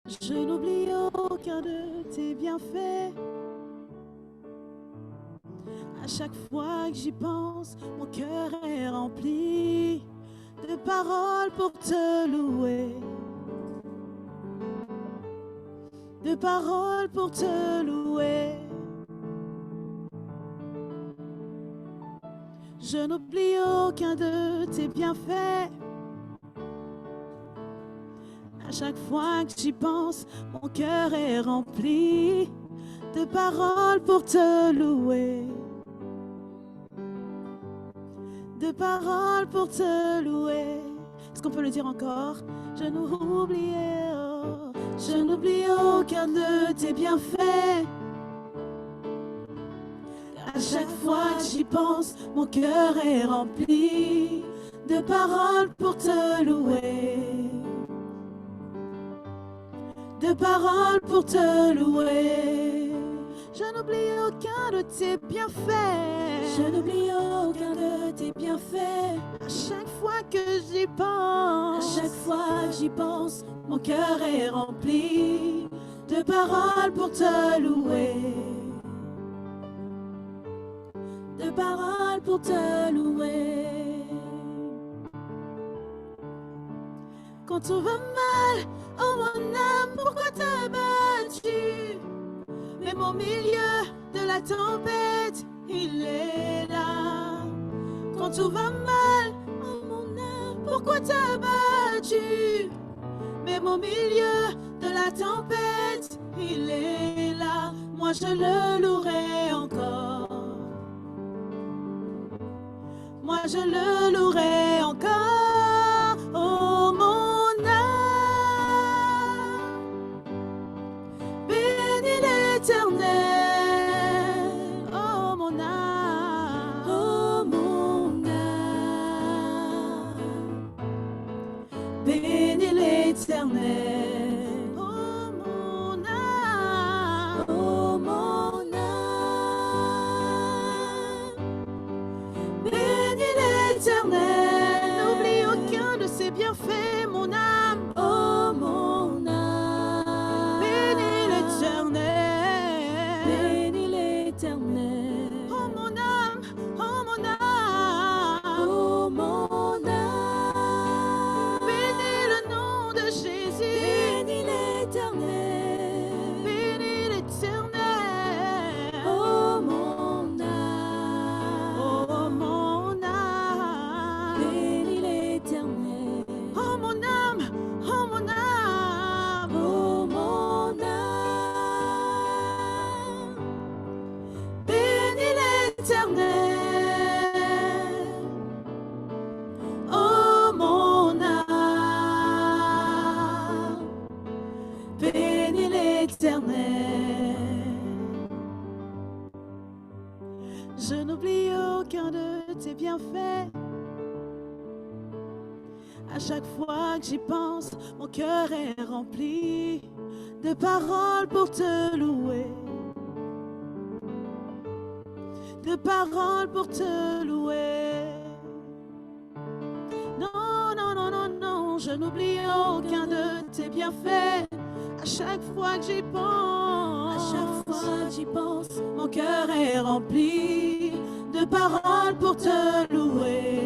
Je n'oublie aucun de tes bienfaits. À chaque fois que j'y pense, mon cœur est rempli de paroles pour te louer. De paroles pour te louer. Je n'oublie aucun de tes bienfaits. À chaque fois que j'y pense, mon cœur est rempli de paroles pour te louer. De paroles pour te louer. Est-ce qu'on peut le dire encore? Je n'oublie, oh, je n'oublie aucun de tes bienfaits. À chaque fois que j'y pense, mon cœur est rempli de paroles pour te louer. De paroles pour te louer. Je n'oublie aucun de tes bienfaits. Je n'oublie aucun de tes bienfaits. À chaque fois que j'y pense, à chaque fois que j'y pense, mon cœur est rempli de paroles pour te louer. De paroles pour te louer. Quand tout va mal, oh mon âme, pourquoi t'as battu? Même au milieu de la tempête, il est là. Quand tout va mal, oh mon âme, pourquoi t'as battu? Même au milieu de la tempête, il est là. Moi je le louerai encore. Moi je le louerai encore. Oh mon âme, bénis l'Éternel. Oh mon âme, oh mon âme, bénis l'Éternel. Oh mon âme, oh mon âme, bénis l'Éternel. N'oublie aucun de ses bienfaits, mon âme. Oh mon âme, bénis l'Éternel. Bénis l'Éternel. Oh mon âme, oh mon âme, oh mon âme, bénis le nom de Jésus. Bénis l'Éternel. Bénis l'Éternel. Oh mon âme, oh mon âme, bénis l'Éternel. Oh mon âme, oh mon âme, oh mon âme, bénis l'Éternel. Oh mon âme, bénis l'Éternel. Je n'oublie aucun de tes bienfaits. À chaque fois que j'y pense, mon cœur est rempli de paroles pour te louer. De paroles pour te louer. Non, non, non, non, non, je n'oublie aucun de tes bienfaits. À chaque fois que j'y pense, à chaque fois que j'y pense, mon cœur est rempli de paroles pour te louer.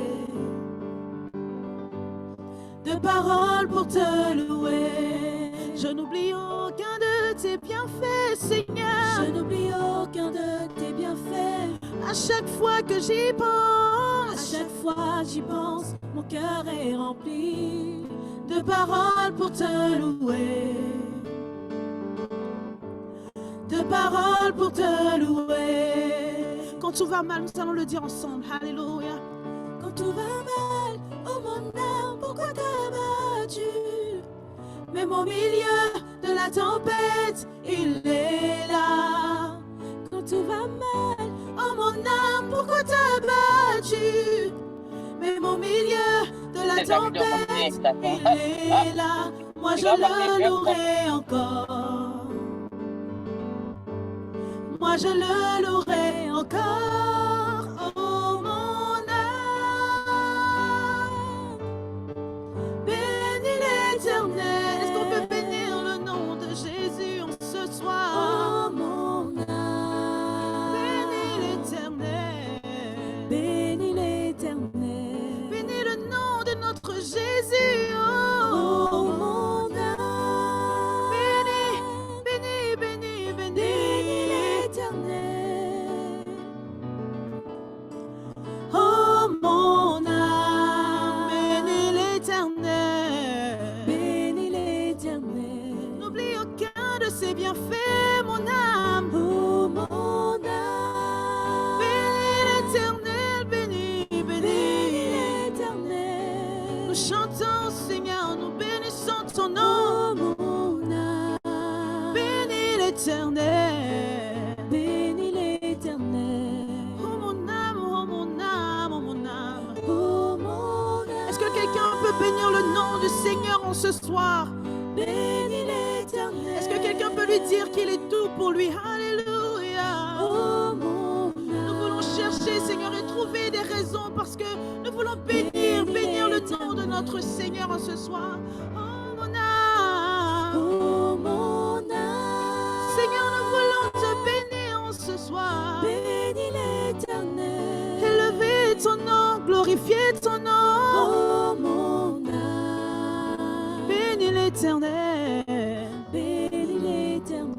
De paroles pour te louer. Je n'oublie aucun de tes bienfaits, Seigneur. Je n'oublie aucun de tes bienfaits. À chaque fois que j'y pense, à chaque fois que j'y pense, mon cœur est rempli de paroles pour te louer. De paroles pour te louer. Quand tout va mal, nous allons le dire ensemble. Alléluia. Quand tout va mal, oh mon âme, pourquoi t'as battu? Même au milieu de la tempête, il est là. Quand tout va mal, oh mon âme, pourquoi t'as battu? Même au milieu de la tempête, il est là. Moi je le louerai encore. Moi je le louerai encore. Oh mon âme, bénis l'Éternel. Est-ce qu'on peut bénir le nom ses bienfaits, mon âme. Oh mon âme, Bénis l'Éternel, bénis, bénis. l'Éternel. Nous chantons, Seigneur, nous bénissons ton nom. Oh mon âme, Bénis l'Éternel. bénis l'Éternel. Oh mon âme, oh mon âme, oh mon âme. Oh mon âme, Est-ce que quelqu'un peut bénir le nom du Seigneur en ce soir? bénis l'Éternel. Est-ce que quelqu'un peut lui dire qu'il est tout pour lui? Alléluia. Oh mon âme, Nous voulons chercher, Seigneur, et trouver des raisons parce que nous voulons bénir le nom de notre Seigneur en ce soir. Oh mon âme. oh mon âme, Seigneur, nous voulons te bénir en ce soir. bénis l'Éternel. Élever ton nom, glorifier ton nom. Oh mon âme, Bénis l'Éternel. bénis l'Éternel.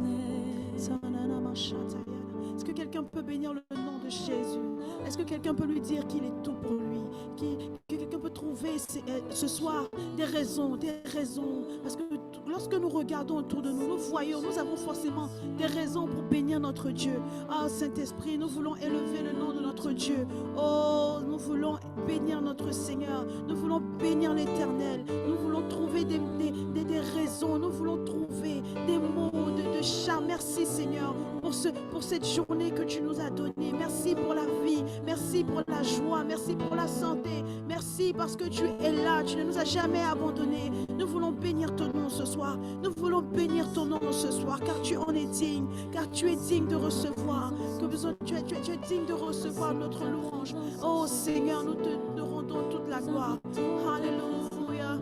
Est-ce que quelqu'un peut bénir le nom de Jésus? Est-ce que quelqu'un peut lui dire qu'il est tout pour lui? Que quelqu'un peut trouver ce soir des raisons? Parce que lorsque nous regardons autour de nous, nous voyons, nous avons forcément des raisons pour bénir notre Dieu. Oh Saint-Esprit, nous voulons élever le nom de notre Dieu. Oh, nous voulons bénir notre Seigneur. Nous voulons bénir l'Éternel. Nous voulons trouver des raisons. Nous voulons trouver des mots de charme. Merci Seigneur pour cette journée que tu nous as donnée. Merci pour la vie. Merci pour la joie. Merci pour la santé. Merci parce que tu es là. Tu ne nous as jamais abandonnés. Nous voulons bénir ton nom ce soir. Nous voulons bénir ton nom ce soir car tu en es digne. Car tu es digne de recevoir. Tu es digne de recevoir notre louange. Oh Seigneur, nous te rendons toute la gloire. Alléluia.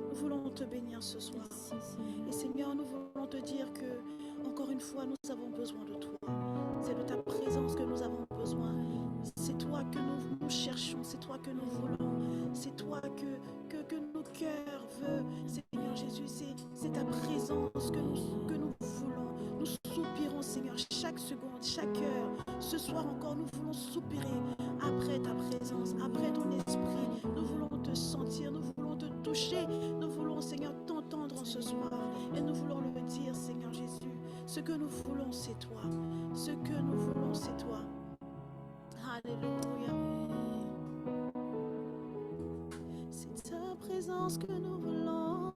Nous voulons te bénir ce soir. Et Seigneur, nous voulons te dire que, encore une fois, nous avons besoin de toi. C'est de ta présence que nous avons besoin. C'est toi que nous cherchons, c'est toi que nous voulons. C'est toi que nos cœurs veulent. Seigneur Jésus, c'est ta présence que nous voulons. Nous soupirons, Seigneur, chaque seconde, chaque heure. Ce soir encore, nous voulons soupirer après ta présence, après ton esprit. Nous voulons te sentir, nous voulons te toucher. Nous voulons, Seigneur, t'entendre ce soir. Et nous voulons le dire, Seigneur Jésus. Ce que nous voulons, c'est toi. Ce que nous voulons, c'est toi. Alléluia. C'est ta présence que nous voulons.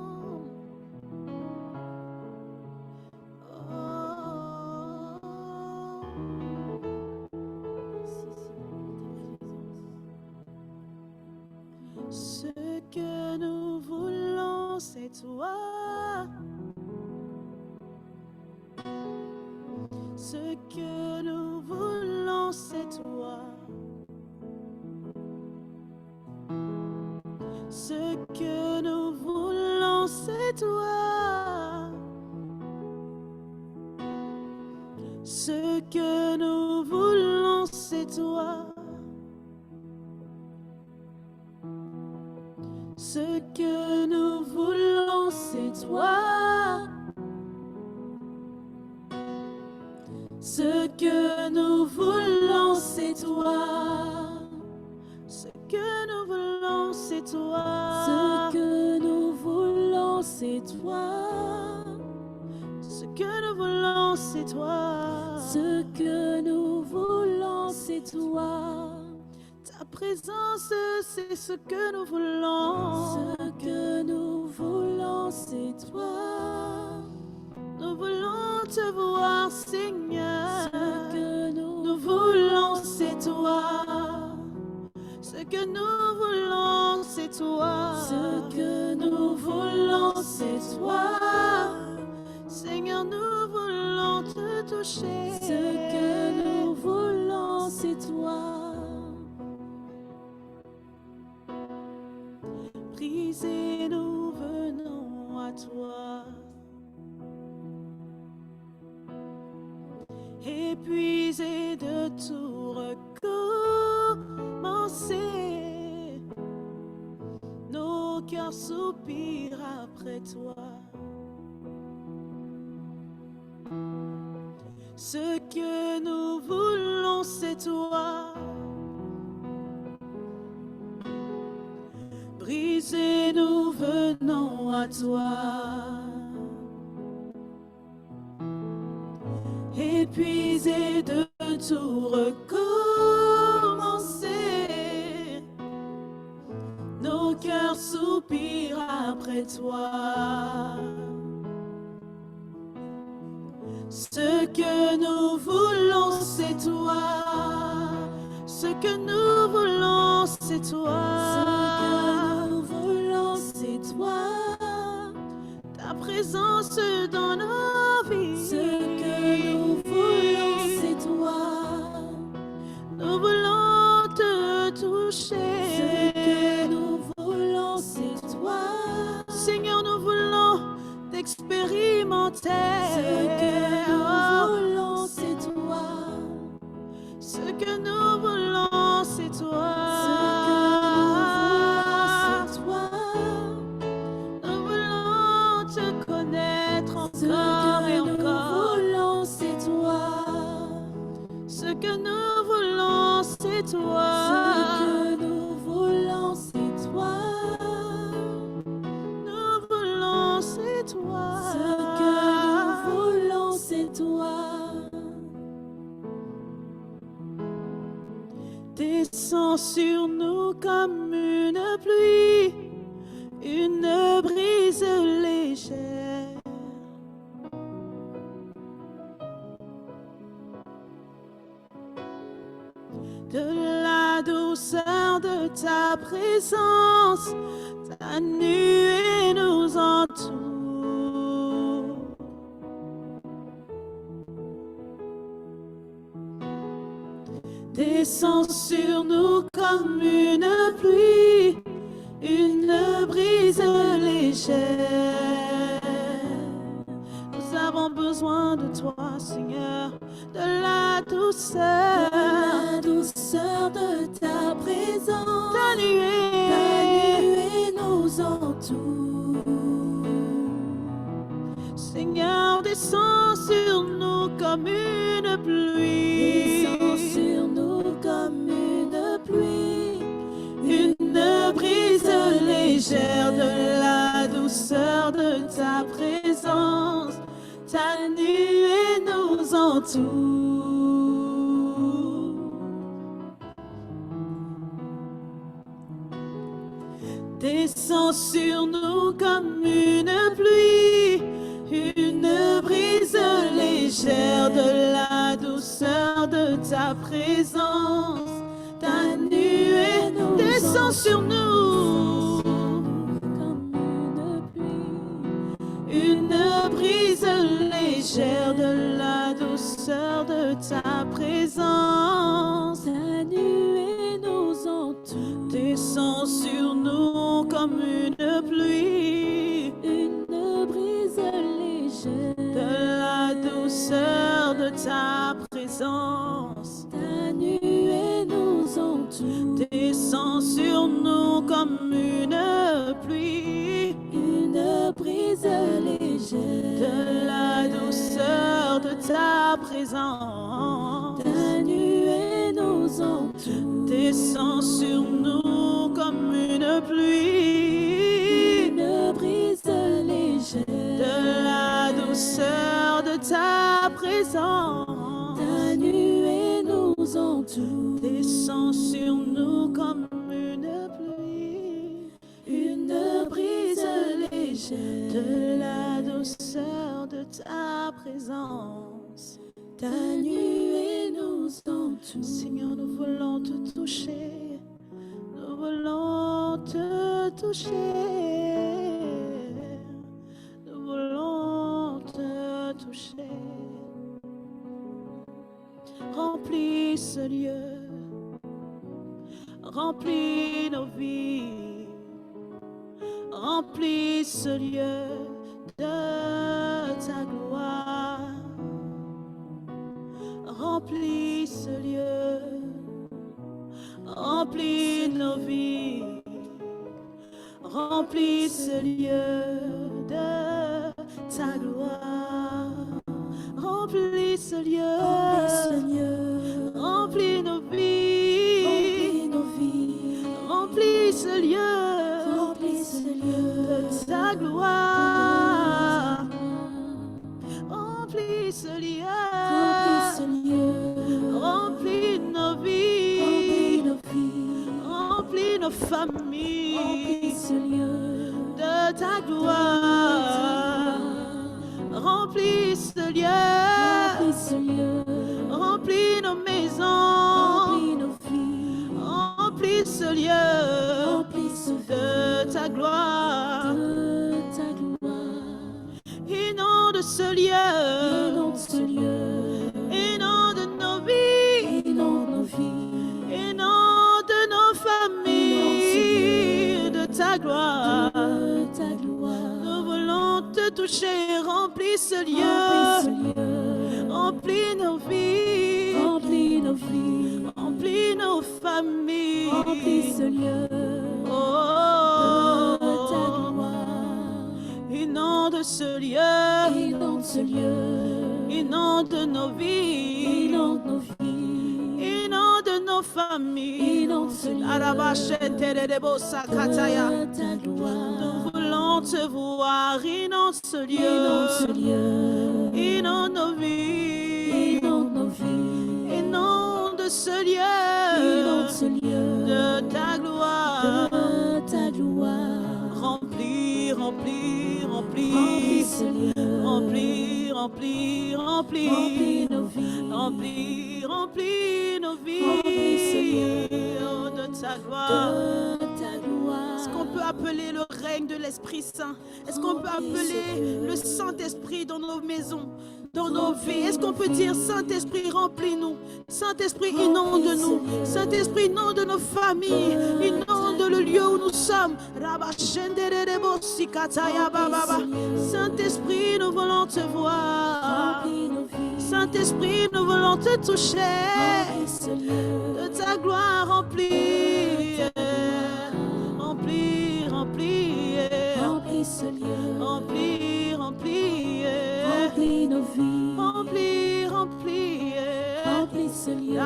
Ce que nous voulons, c'est toi. Ce que nous voulons, c'est toi. Ce que nous voulons, c'est toi. Ce que nous voulons, c'est toi. Ce que nous voulons, c'est toi. Ce que nous voulons, c'est toi. Ce que nous voulons, c'est toi. Ce que nous voulons, c'est toi. Ce que nous voulons, c'est toi. Ce que nous voulons, c'est toi. Ta présence, c'est ce que nous voulons. Ce que nous voulons, c'est toi. Nous voulons te voir, Seigneur. Ce que Nous voulons, c'est toi. Ce que nous voulons, c'est toi. Ce que nous voulons, c'est toi. Seigneur, nous voulons te toucher. Ce que nous voulons, c'est toi. Brisés, nous venons à toi. Épuisés de tout recommencer, nos cœurs soupirent après toi. Ce que nous voulons, c'est toi. Épuisés, nous venons à toi. Épuisés de tout recommencer, nos cœurs soupirent après toi. Ce que nous voulons, c'est toi. Ce que nous voulons, c'est toi. Ce que nous voulons, c'est toi. Ta présence dans nos vies. Ce que nous voulons, c'est toi. Nous voulons te toucher. Ce que nous voulons, c'est toi. Seigneur, nous voulons t'expérimenter. Ce que nous voulons, c'est toi. Ce que nous voulons, c'est toi. Ce que nous voulons, c'est toi. Nous voulons te connaître Ce encore et que nous encore. voulons, c'est toi. Ce que nous voulons, c'est toi. Ce que nous voulons, c'est toi. Nous voulons, c'est toi. Ce que nous voulons, c'est toi. Descends sur nous comme une pluie, une brise légère. De la douceur de ta présence, ta nuée nous entoure. Descends sur nous comme une pluie, une brise légère. Nous avons besoin de toi, Seigneur, de la douceur, De ta présence, ta nuée nous entoure. Seigneur, descends sur nous comme une pluie. Descends sur nous comme une pluie, Une brise légère, de la douceur de ta présence, ta nuée nous entoure. Descends sur nous comme une pluie, une brise légère, de la douceur de ta présence, ta nuée descend sur nous. comme une pluie. Une brise légère, de la douceur de ta présence, Ta nuée nous entoure. descend sur nous comme une pluie. Une brise légère. De la douceur de ta présence, Ta nuée nous entoure. descend sur nous comme une pluie. Une brise légère. De la douceur de ta présence, Ta nuée nous entoure. descend sur nous comme une pluie. Une brise légère. De la douceur de ta présence, Ta nuée nous entoure. descend sur nous comme une pluie. Une brise légère. De la douceur de ta présence, Ta nuée nous entoure. Seigneur, nous voulons te toucher. Nous voulons te toucher. Nous voulons te toucher. Remplis ce lieu. Remplis nos vies. Remplis ce lieu de ta gloire. Remplis ce lieu. Remplis nos vies. Remplis ce lieu de ta gloire. Remplis ce lieu. Remplis nos vies. Remplis nos vies. Remplis ce lieu. Remplis de ta gloire. Remplis ce lieu, remplis nos vies, remplis nos familles de ta gloire. Remplis ce lieu, remplis nos maisons, remplis ce lieu de ta gloire. Inonde ce lieu, inonde nos vies, inonde nos familles de ta gloire. Nous voulons te toucher, remplis ce lieu, remplis nos vies, remplis nos familles, remplis ce lieu. Inonde ce lieu, inonde nos vies, inonde nos familles. Nous voulons te voir, inonde ce lieu, inonde nos vies, inonde ce lieu de ta gloire. Remplis, remplis, remplis, remplis, remplis, remplis nos vies, remplis nos vies de ta gloire. Est-ce qu'on peut appeler le règne de l'Esprit Saint? Est-ce qu'on peut appeler le Saint-Esprit dans nos maisons, dans nos vies? Est-ce qu'on peut dire Saint-Esprit, remplis-nous? Saint-Esprit, inonde-nous. Saint-Esprit, inonde nos familles, inonde le lieu où nous sommes. Saint-Esprit, nous voulons te voir. Saint-Esprit, nous voulons te toucher. De ta gloire remplie. Remplis, remplis, remplis, remplis, Remplis nos vies, remplis, remplis, remplis ce lieu.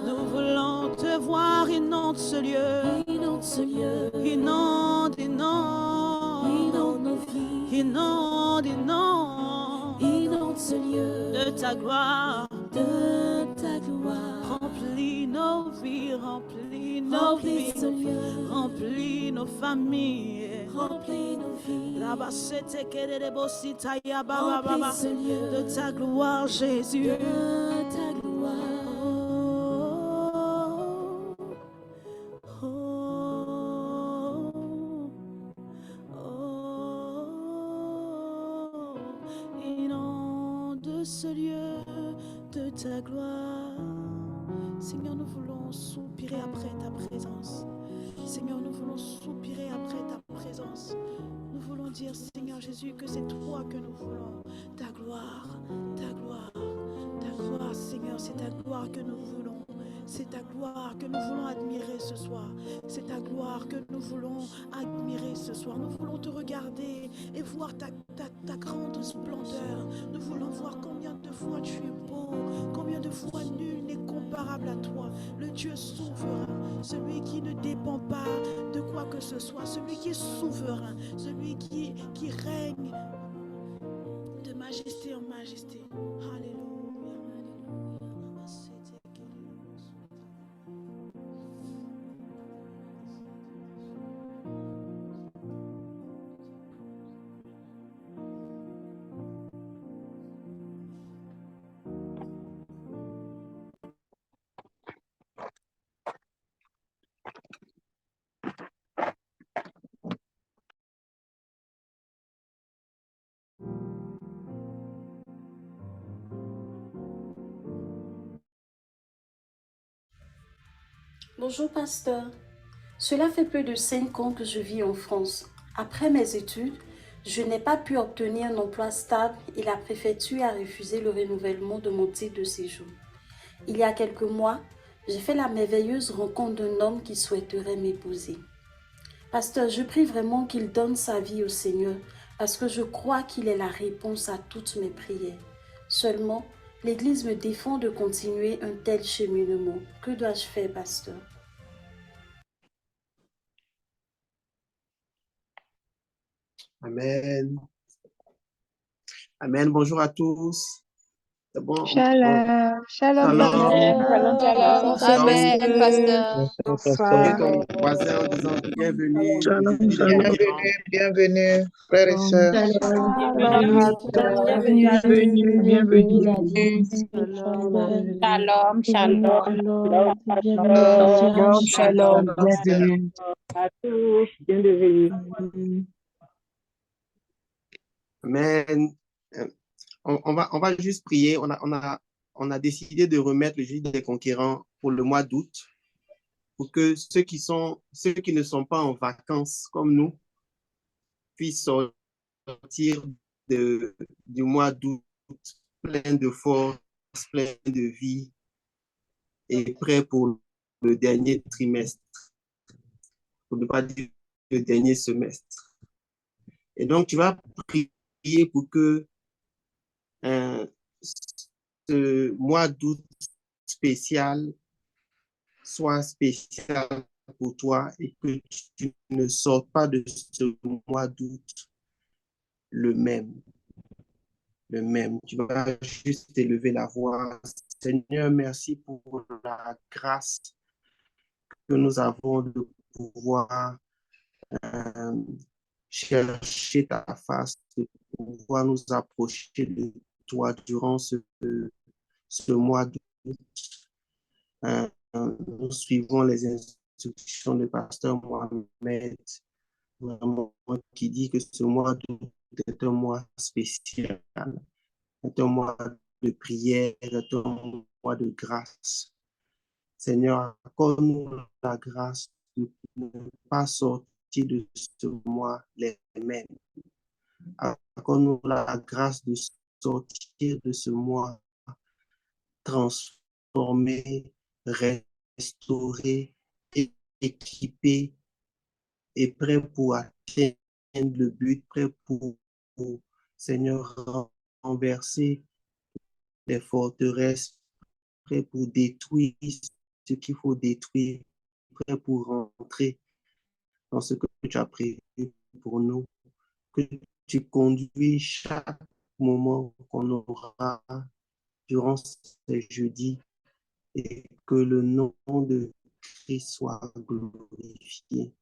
Nous voulons te voir, inonde ce lieu, Inonde ce lieu, inonde, inonde, inonde nos vies, inonde, inonde inonde ce lieu de ta gloire. de ta gloire. Remplis nos vies, remplis nos Remplis ce vies, lieu, remplis nos familles. remplis nos vies, Là-bas, c'était remplis ce lieu de ta gloire, Jésus. de ta gloire. Inonde ce lieu de ta gloire. Seigneur, nous voulons soupirer après ta présence. Seigneur, nous voulons soupirer après ta présence. Nous voulons dire, Seigneur Jésus, que c'est toi que nous voulons. Ta gloire, ta gloire, ta gloire, Seigneur, c'est ta gloire que nous voulons. C'est ta gloire que nous voulons admirer ce soir. C'est ta gloire que nous voulons admirer ce soir. Nous voulons te regarder et voir ta grande splendeur. Nous voulons voir combien de fois tu es beau, combien de fois nul n'est comparable à toi. Le Dieu souverain, celui qui ne dépend pas de quoi que ce soit, celui qui est souverain, celui qui règne de majesté en majesté. Alléluia. Bonjour pasteur, cela fait plus de 5 ans que je vis en France. Après mes études, je n'ai pas pu obtenir un emploi stable et la préfecture a refusé le renouvellement de mon titre de séjour. Il y a quelques mois, j'ai fait la merveilleuse rencontre d'un homme qui souhaiterait m'épouser. Pasteur, je prie vraiment qu'il donne sa vie au Seigneur parce que je crois qu'il est la réponse à toutes mes prières. Seulement, l'Église me défend de continuer un tel cheminement. Que dois-je faire, pasteur? Amen. Amen. Bonjour à tous. C'est bon. Shalom, shalom, Shalom. shalom, Shalom, shalom, Amen, pasteur. Salut bonsoir. ton voisin en disant bienvenue au Shalom, jeudi des shalom. conquérants. Bienvenue, frères et sœurs. Shalom, Shalom, bienvenue à tous. Bienvenue. Shalom, shalom. Shalom, Shalom, pasteur. bienvenue. À tous, bien de venir. Amen. On va juste prier. On a décidé de remettre le jeudi des conquérants pour le mois d'août pour que ceux qui ne sont pas en vacances comme nous puissent sortir du mois d'août plein de force, plein de vie et prêt pour le dernier trimestre, pour ne pas dire le dernier semestre. Et donc, tu vas prier pour que ce mois d'août spécial soit spécial pour toi et que tu ne sortes pas de ce mois d'août le même. Le même. Tu vas juste élever la voix. Seigneur, merci pour la grâce que nous avons de pouvoir chercher ta face, de pouvoir nous approcher de toi durant ce mois d'août. Nous suivons les instructions du pasteur Mohamed, vraiment, qui dit que ce mois d'août est un mois spécial, est un mois de prière, est un mois de grâce. Seigneur, accorde-nous la grâce de ne pas sortir de ce mois les mêmes. Accorde-nous la grâce de sortir de ce mois transformé, restauré, équipé et prêt pour atteindre le but, prêt pour Seigneur, renverser les forteresses, prêt pour détruire ce qu'il faut détruire, prêt pour rentrer dans ce que tu as prévu pour nous, que tu conduis chaque moment qu'on aura durant ces jeudis et que le nom de Christ soit glorifié.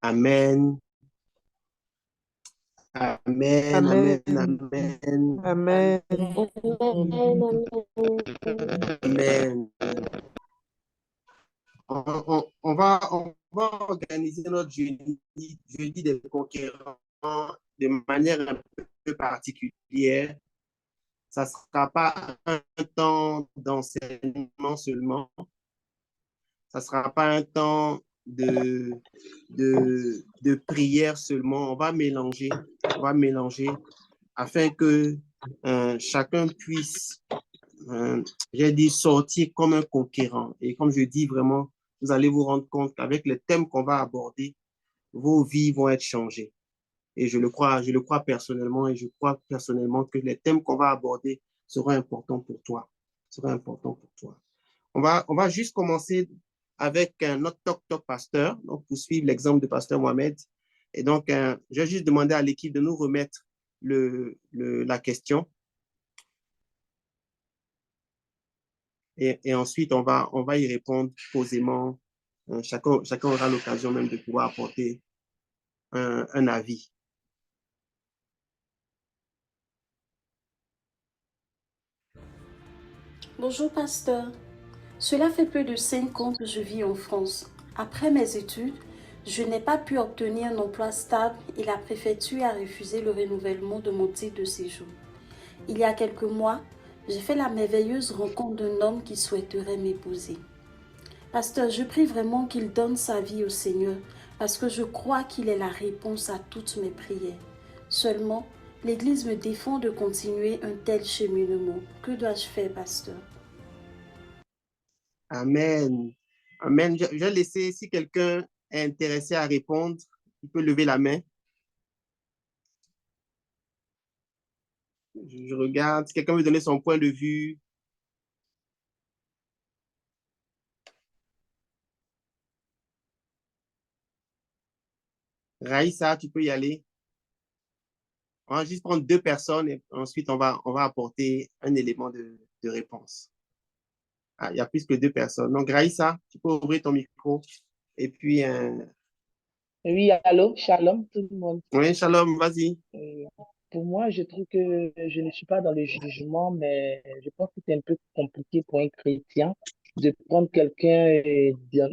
Amen. Amen, amen, amen, Amen. amen. On va organiser notre jeudi des conquérants de manière un peu particulière. Ça ne sera pas un temps d'enseignement seulement. Ça ne sera pas un temps de prière seulement. On va mélanger afin que chacun puisse, j'ai dit, sortir comme un conquérant. Et comme je dis vraiment, vous allez vous rendre compte qu'avec les thèmes qu'on va aborder, vos vies vont être changées. Et je le crois personnellement, et je crois personnellement que les thèmes qu'on va aborder seront importants pour toi. On va juste commencer avec notre Talk Pasteur, donc pour suivre l'exemple de Pasteur Mohamed. Et donc, je vais juste demander à l'équipe de nous remettre la question. Et ensuite, on va y répondre posément. Chacun aura l'occasion même de pouvoir apporter un avis. Bonjour pasteur. Cela fait plus de 5 ans que je vis en France. Après mes études, je n'ai pas pu obtenir un emploi stable et la préfecture a refusé le renouvellement de mon titre de séjour. Il y a quelques mois, j'ai fait la merveilleuse rencontre d'un homme qui souhaiterait m'épouser. Pasteur, je prie vraiment qu'il donne sa vie au Seigneur parce que je crois qu'il est la réponse à toutes mes prières. Seulement, l'Église me défend de continuer un tel cheminement. Que dois-je faire, pasteur? Amen. Amen. Je vais laisser, si quelqu'un est intéressé à répondre, il peut lever la main. Je regarde. Si quelqu'un veut donner son point de vue. Raïssa, tu peux y aller. On va juste prendre 2 personnes et ensuite on va apporter un élément de réponse. Ah, il y a plus que 2 personnes. Donc, Raïssa, tu peux ouvrir ton micro. Et puis, Oui, allô, shalom tout le monde. oui, Shalom, vas-y. Euh, pour moi, je trouve que je ne suis pas dans le jugement, mais je pense que c'est un peu compliqué pour un chrétien de prendre quelqu'un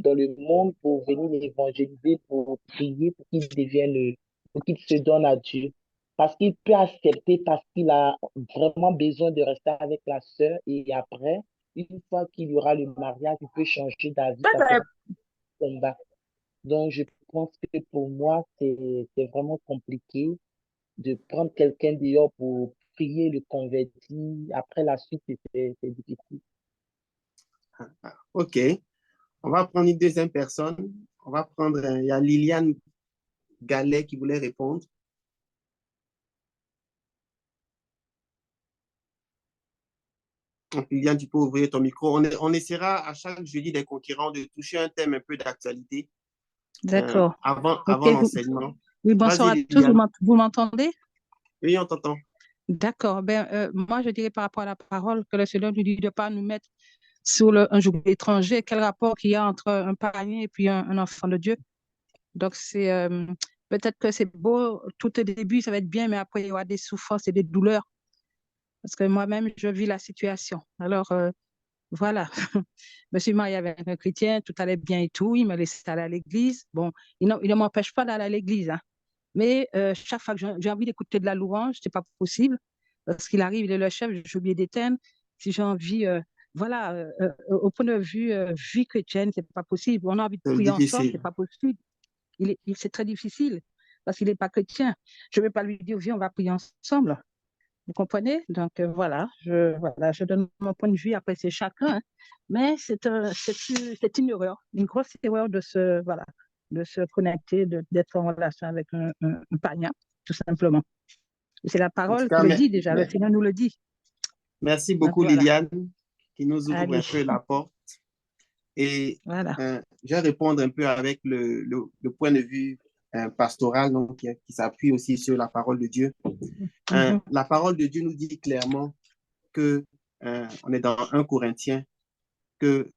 dans le monde pour venir l'évangéliser, pour prier, pour qu'il devienne, pour qu'il se donne à Dieu. Parce qu'il peut accepter, parce qu'il a vraiment besoin de rester avec la sœur et après, une fois qu'il y aura le mariage, il peut changer d'avis, ça sera combat. Donc, je pense que pour moi, c'est vraiment compliqué de prendre quelqu'un dehors pour prier le converti. Après la suite, c'est difficile. OK. On va prendre une deuxième personne. On va prendre, il y a Liliane Gallet qui voulait répondre. Donc, Liliane, tu peux ouvrir ton micro. On essaiera à chaque jeudi des concurrents de toucher un thème un peu d'actualité D'accord. avant Ok. l'enseignement. Oui, bonsoir à Vas-y, tous. Liliane. Vous m'entendez? Oui, on t'entend. D'accord. Moi, je dirais par rapport à la parole que le Seigneur nous dit de ne pas nous mettre sur un joug étranger. Quel rapport qu'il y a entre un païen et puis un enfant de Dieu? Donc, peut-être que c'est beau, tout au début, ça va être bien, mais après, il y aura des souffrances et des douleurs. Parce que moi-même, je vis la situation. Alors, voilà. Je me suis mariée avec un chrétien, tout allait bien et tout. Il me laissait aller à l'église. Bon, il ne m'empêche pas d'aller à l'église, hein. Mais chaque fois que j'ai envie d'écouter de la louange, c'est pas possible. Parce qu'il arrive, il est le chef, j'ai oublié d'éteindre. Si j'ai envie, voilà, au point de vue vie chrétienne, c'est pas possible. On a envie de C'est prier ensemble, c'est difficile. pas possible. C'est très difficile parce qu'il n'est pas chrétien. Je ne vais pas lui dire, viens, on va prier ensemble. Vous comprenez? Donc voilà, je donne mon point de vue, après c'est chacun, hein. Mais c'est une erreur, une grosse erreur voilà, de se connecter, d'être en relation avec un païen, tout simplement. Et c'est la En tout parole qui cas, le dit déjà, le Seigneur nous le dit. merci Donc beaucoup, voilà, Liliane, qui nous ouvre un allez, peu la porte. Et voilà. je vais répondre un peu avec le point de vue pastoral, donc, qui s'appuie aussi sur la parole de Dieu. Mhm. La parole de Dieu nous dit clairement que, on est dans 1 Corinthiens, que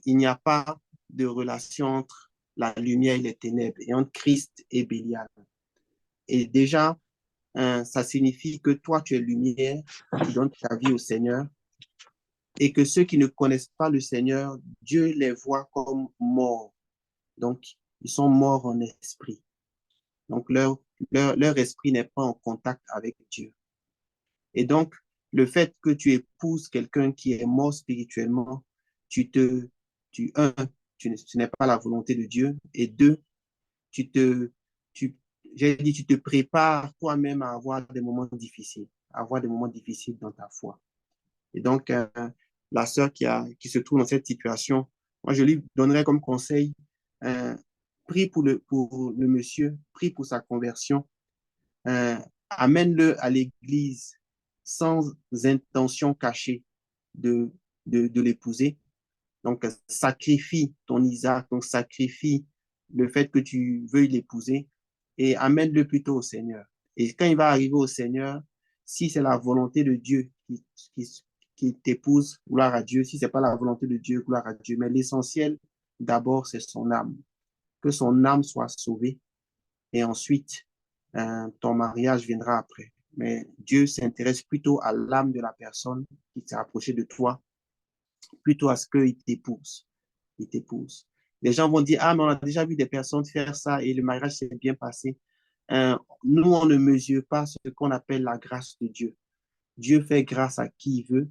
il n'y a pas de relation entre la lumière et les ténèbres, et entre Christ et Bélial. Et déjà, ça signifie que toi, tu es lumière, tu donnes ta vie au Seigneur, et que ceux qui ne connaissent pas le Seigneur, Dieu les voit comme morts. Donc, ils sont morts en esprit. Donc, leur esprit n'est pas en contact avec Dieu. Et donc, le fait que tu épouses quelqu'un qui est mort spirituellement, un, ce n'est pas la volonté de Dieu. Et deux, tu te, tu te prépares toi-même à avoir des moments difficiles, dans ta foi. Et donc, la sœur qui se trouve dans cette situation, moi, je lui donnerais comme conseil, euh, prie pour le monsieur, prie pour sa conversion, euh, amène-le à l'église sans intention cachée de, de l'épouser. Donc, sacrifie ton Isaac, donc sacrifie le fait que tu veuilles l'épouser et amène-le plutôt au Seigneur. Et quand il va arriver au Seigneur, si c'est la volonté de Dieu qui, qui t'épouse, gloire à Dieu. Si c'est pas la volonté de Dieu, gloire à Dieu. Mais l'essentiel, d'abord, c'est son âme. Que son âme soit sauvée. Et ensuite, ton mariage viendra après. Mais Dieu s'intéresse plutôt à l'âme de la personne qui s'est approchée de toi, plutôt à ce qu'il t'épouse. Il t'épouse. Les gens vont dire, ah, mais on a déjà vu des personnes faire ça et le mariage s'est bien passé. Nous, on ne mesure pas ce qu'on appelle la grâce de Dieu. Dieu fait grâce à qui il veut.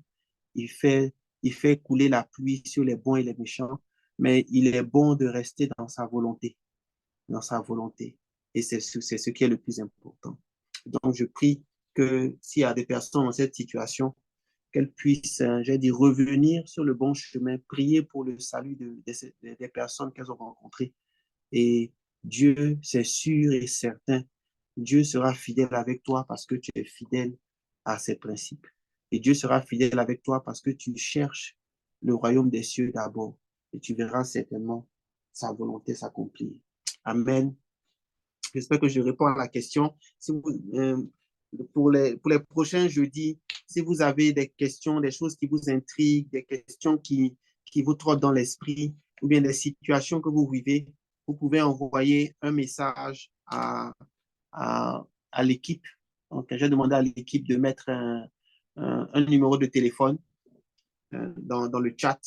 Il fait, il fait couler la pluie sur les bons et les méchants, mais il est bon de rester dans sa volonté, dans sa volonté. Et c'est ce qui est le plus important. Donc, je prie que s'il y a des personnes dans cette situation, qu'elles puissent, j'ai dit, revenir sur le bon chemin, prier pour le salut des personnes qu'elles ont rencontrées. Et Dieu, c'est sûr et certain, Dieu sera fidèle avec toi parce que tu es fidèle à ses principes. Et Dieu sera fidèle avec toi parce que tu cherches le royaume des cieux d'abord. Et tu verras certainement sa volonté s'accomplir. Amen. J'espère que je réponds à la question. Si vous, pour les prochains jeudis, si vous avez des questions, des choses qui vous intriguent, des questions qui vous trottent dans l'esprit, ou bien des situations que vous vivez, vous pouvez envoyer un message à l'équipe. Donc, j'ai demandé à l'équipe de mettre un numéro de téléphone dans le chat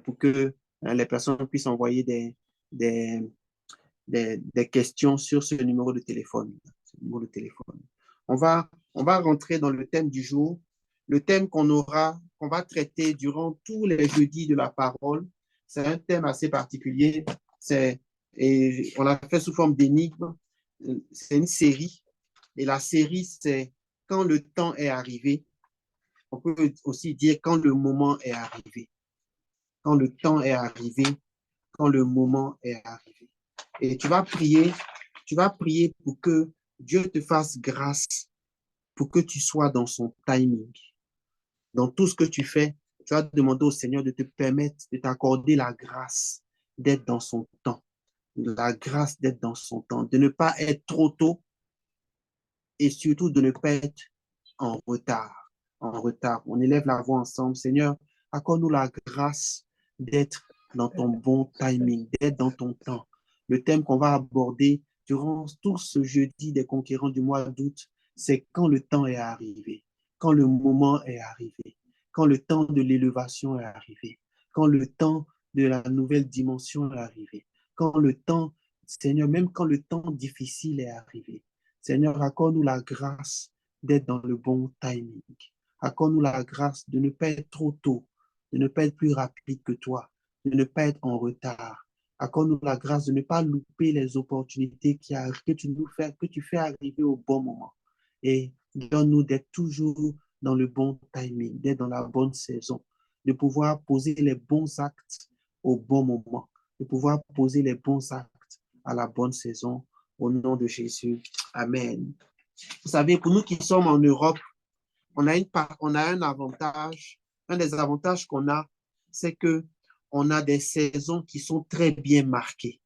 pour que les personnes puissent envoyer des questions sur ce numéro de téléphone. On va rentrer dans le thème du jour. Le thème qu'on va traiter durant tous les jeudis de la parole, c'est un thème assez particulier. Et on l'a fait sous forme d'énigme. C'est une série. Et la série, c'est quand le temps est arrivé. On peut aussi dire quand le moment est arrivé. Quand le temps est arrivé, quand le moment est arrivé. Et tu vas prier pour que Dieu te fasse grâce, pour que tu sois dans son timing. Dans tout ce que tu fais, tu vas demander au Seigneur de te permettre, de t'accorder la grâce d'être dans son temps. La grâce d'être dans son temps, de ne pas être trop tôt et surtout de ne pas être en retard. On élève la voix ensemble. Seigneur, accorde-nous la grâce d'être dans ton bon timing, d'être dans ton temps. Le thème qu'on va aborder durant tout ce jeudi des conquérants du mois d'août, c'est quand le temps est arrivé, quand le moment est arrivé, quand le temps de l'élévation est arrivé, quand le temps de la nouvelle dimension est arrivé, quand le temps, Seigneur, même quand le temps difficile est arrivé. Seigneur, accorde-nous la grâce d'être dans le bon timing. Accorde-nous la grâce de ne pas être trop tôt, de ne pas être plus rapide que toi, de ne pas être en retard. Accorde-nous la grâce de ne pas louper les opportunités que tu fais arriver au bon moment. Et donne-nous d'être toujours dans le bon timing, d'être dans la bonne saison, de pouvoir poser les bons actes au bon moment, de pouvoir poser les bons actes à la bonne saison. Au nom de Jésus. Amen. Vous savez, pour nous qui sommes en Europe, on a un avantage. Un des avantages qu'on a, c'est qu'on a des saisons qui sont très bien marquées.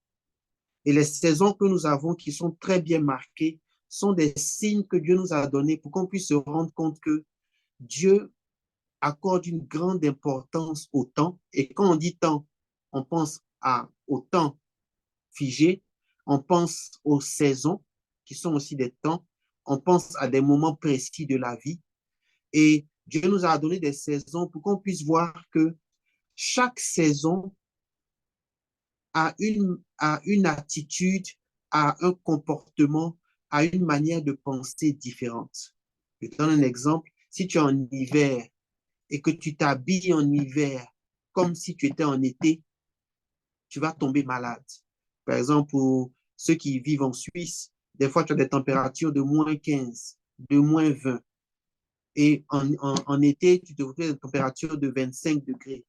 Et les saisons que nous avons qui sont très bien marquées sont des signes que Dieu nous a donnés pour qu'on puisse se rendre compte que Dieu accorde une grande importance au temps. Et quand on dit temps, on pense au temps figé, on pense aux saisons qui sont aussi des temps, on pense à des moments précis de la vie. Et Dieu nous a donné des saisons pour qu'on puisse voir que chaque saison a une attitude, a un comportement, a une manière de penser différente. Je te donne un exemple. Si tu es en hiver et que tu t'habilles en hiver comme si tu étais en été, tu vas tomber malade. Par exemple, pour ceux qui vivent en Suisse, des fois, tu as des températures de -15, de -20. Et en été, tu te retrouves à des températures de 25 degrés,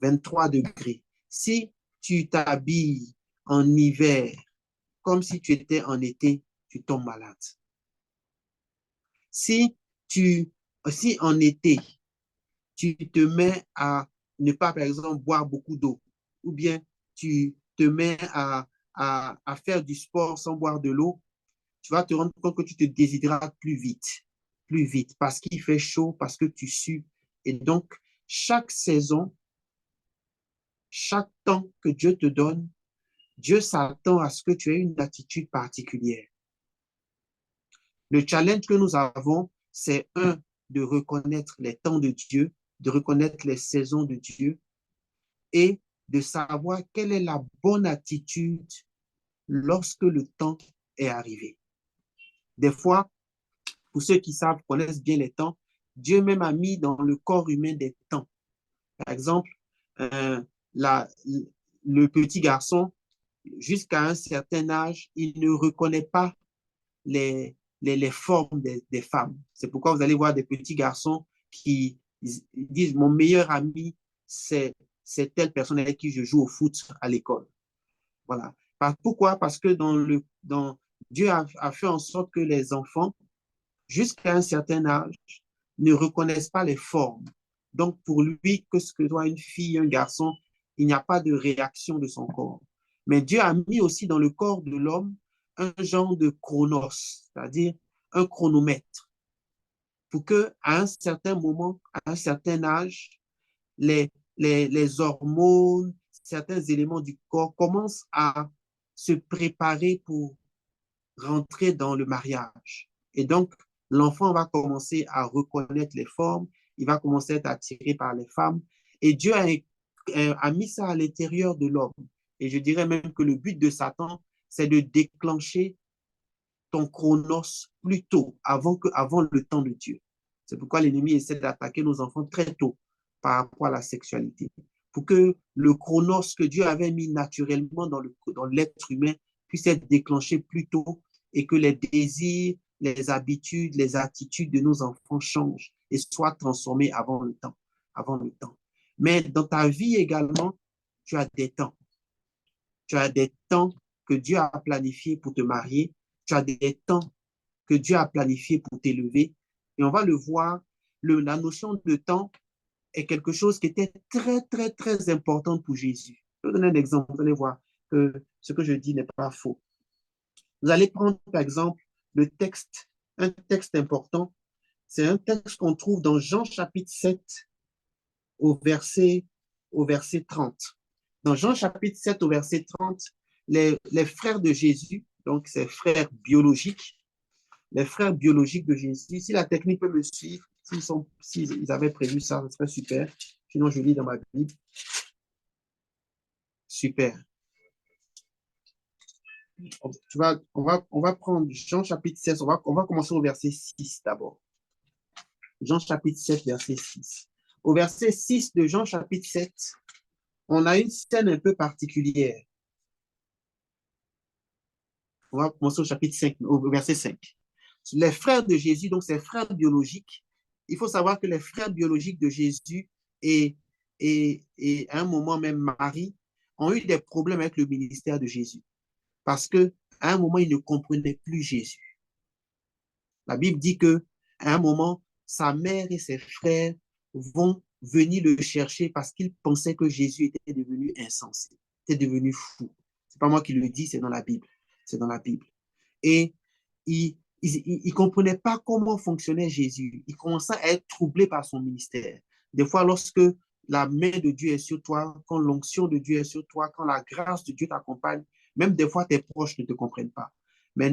23 degrés. Si tu t'habilles en hiver comme si tu étais en été, tu tombes malade. Si en été, tu te mets à ne pas, par exemple, boire beaucoup d'eau, ou bien tu te mets à faire du sport sans boire de l'eau, tu vas te rendre compte que tu te déshydrates plus vite, parce qu'il fait chaud, parce que tu sues. Et donc, chaque saison, chaque temps que Dieu te donne, Dieu s'attend à ce que tu aies une attitude particulière. Le challenge que nous avons, c'est de reconnaître les temps de Dieu, de reconnaître les saisons de Dieu et de savoir quelle est la bonne attitude lorsque le temps est arrivé. Des fois, pour ceux qui savent, connaissent bien les temps, Dieu même a mis dans le corps humain des temps. Par exemple, le petit garçon, jusqu'à un certain âge, il ne reconnaît pas les formes des femmes. C'est pourquoi vous allez voir des petits garçons qui disent « Mon meilleur ami, c'est telle personne avec qui je joue au foot à l'école. » Voilà. Pourquoi? Parce que Dieu a fait en sorte que les enfants, jusqu'à un certain âge, ne reconnaissent pas les formes. Donc, pour lui, que ce que soit une fille, un garçon, il n'y a pas de réaction de son corps. Mais Dieu a mis aussi dans le corps de l'homme un genre de chronos, c'est-à-dire un chronomètre. pour que à un certain moment, à un certain âge, les hormones, certains éléments du corps commencent à se préparer pour rentrer dans le mariage. Et donc, l'enfant va commencer à reconnaître les formes, il va commencer à être attiré par les femmes. Et Dieu a mis ça à l'intérieur de l'homme. Et je dirais même que le but de Satan, c'est de déclencher ton chronos plus tôt, avant le temps de Dieu. C'est pourquoi l'ennemi essaie d'attaquer nos enfants très tôt par rapport à la sexualité. Pour que le chronos que Dieu avait mis naturellement dans l'être humain puisse être déclenché plus tôt et que les désirs, les habitudes, les attitudes de nos enfants changent et soient transformés avant le temps. Mais dans ta vie également, tu as des temps. Tu as des temps que Dieu a planifiés pour te marier. Tu as des temps que Dieu a planifiés pour t'élever. Et on va le voir, la notion de temps est quelque chose qui était très, très, très important pour Jésus. Je vais vous donner un exemple. Vous allez voir que ce que je dis n'est pas faux. Vous allez prendre, par exemple, un texte important. C'est un texte qu'on trouve dans Jean chapitre 7 au verset 30. Dans Jean chapitre 7 au verset 30, les frères de Jésus, donc ses frères biologiques, les frères biologiques de Jésus, si la technique peut me suivre, s'ils avaient prévu ça, ce serait super. Sinon, je lis dans ma Bible. Super. On va prendre Jean chapitre 16, on va commencer au verset 6 d'abord. Jean chapitre 7, verset 6. Au verset 6 de Jean chapitre 7, on a une scène un peu particulière. On va commencer au chapitre 5, au verset 5. Les frères de Jésus, donc ses frères biologiques, il faut savoir que les frères biologiques de Jésus et à un moment même Marie ont eu des problèmes avec le ministère de Jésus parce qu'à un moment, ils ne comprenaient plus Jésus. La Bible dit qu'à un moment, sa mère et ses frères vont venir le chercher parce qu'ils pensaient que Jésus était devenu insensé, était devenu fou. Ce n'est pas moi qui le dis, c'est dans la Bible. C'est dans la Bible. Et ils ne comprenaient pas comment fonctionnait Jésus. Ils commençaient à être troublés par son ministère. Des fois, lorsque la main de Dieu est sur toi, quand l'onction de Dieu est sur toi, quand la grâce de Dieu t'accompagne, même des fois, tes proches ne te comprennent pas. Mais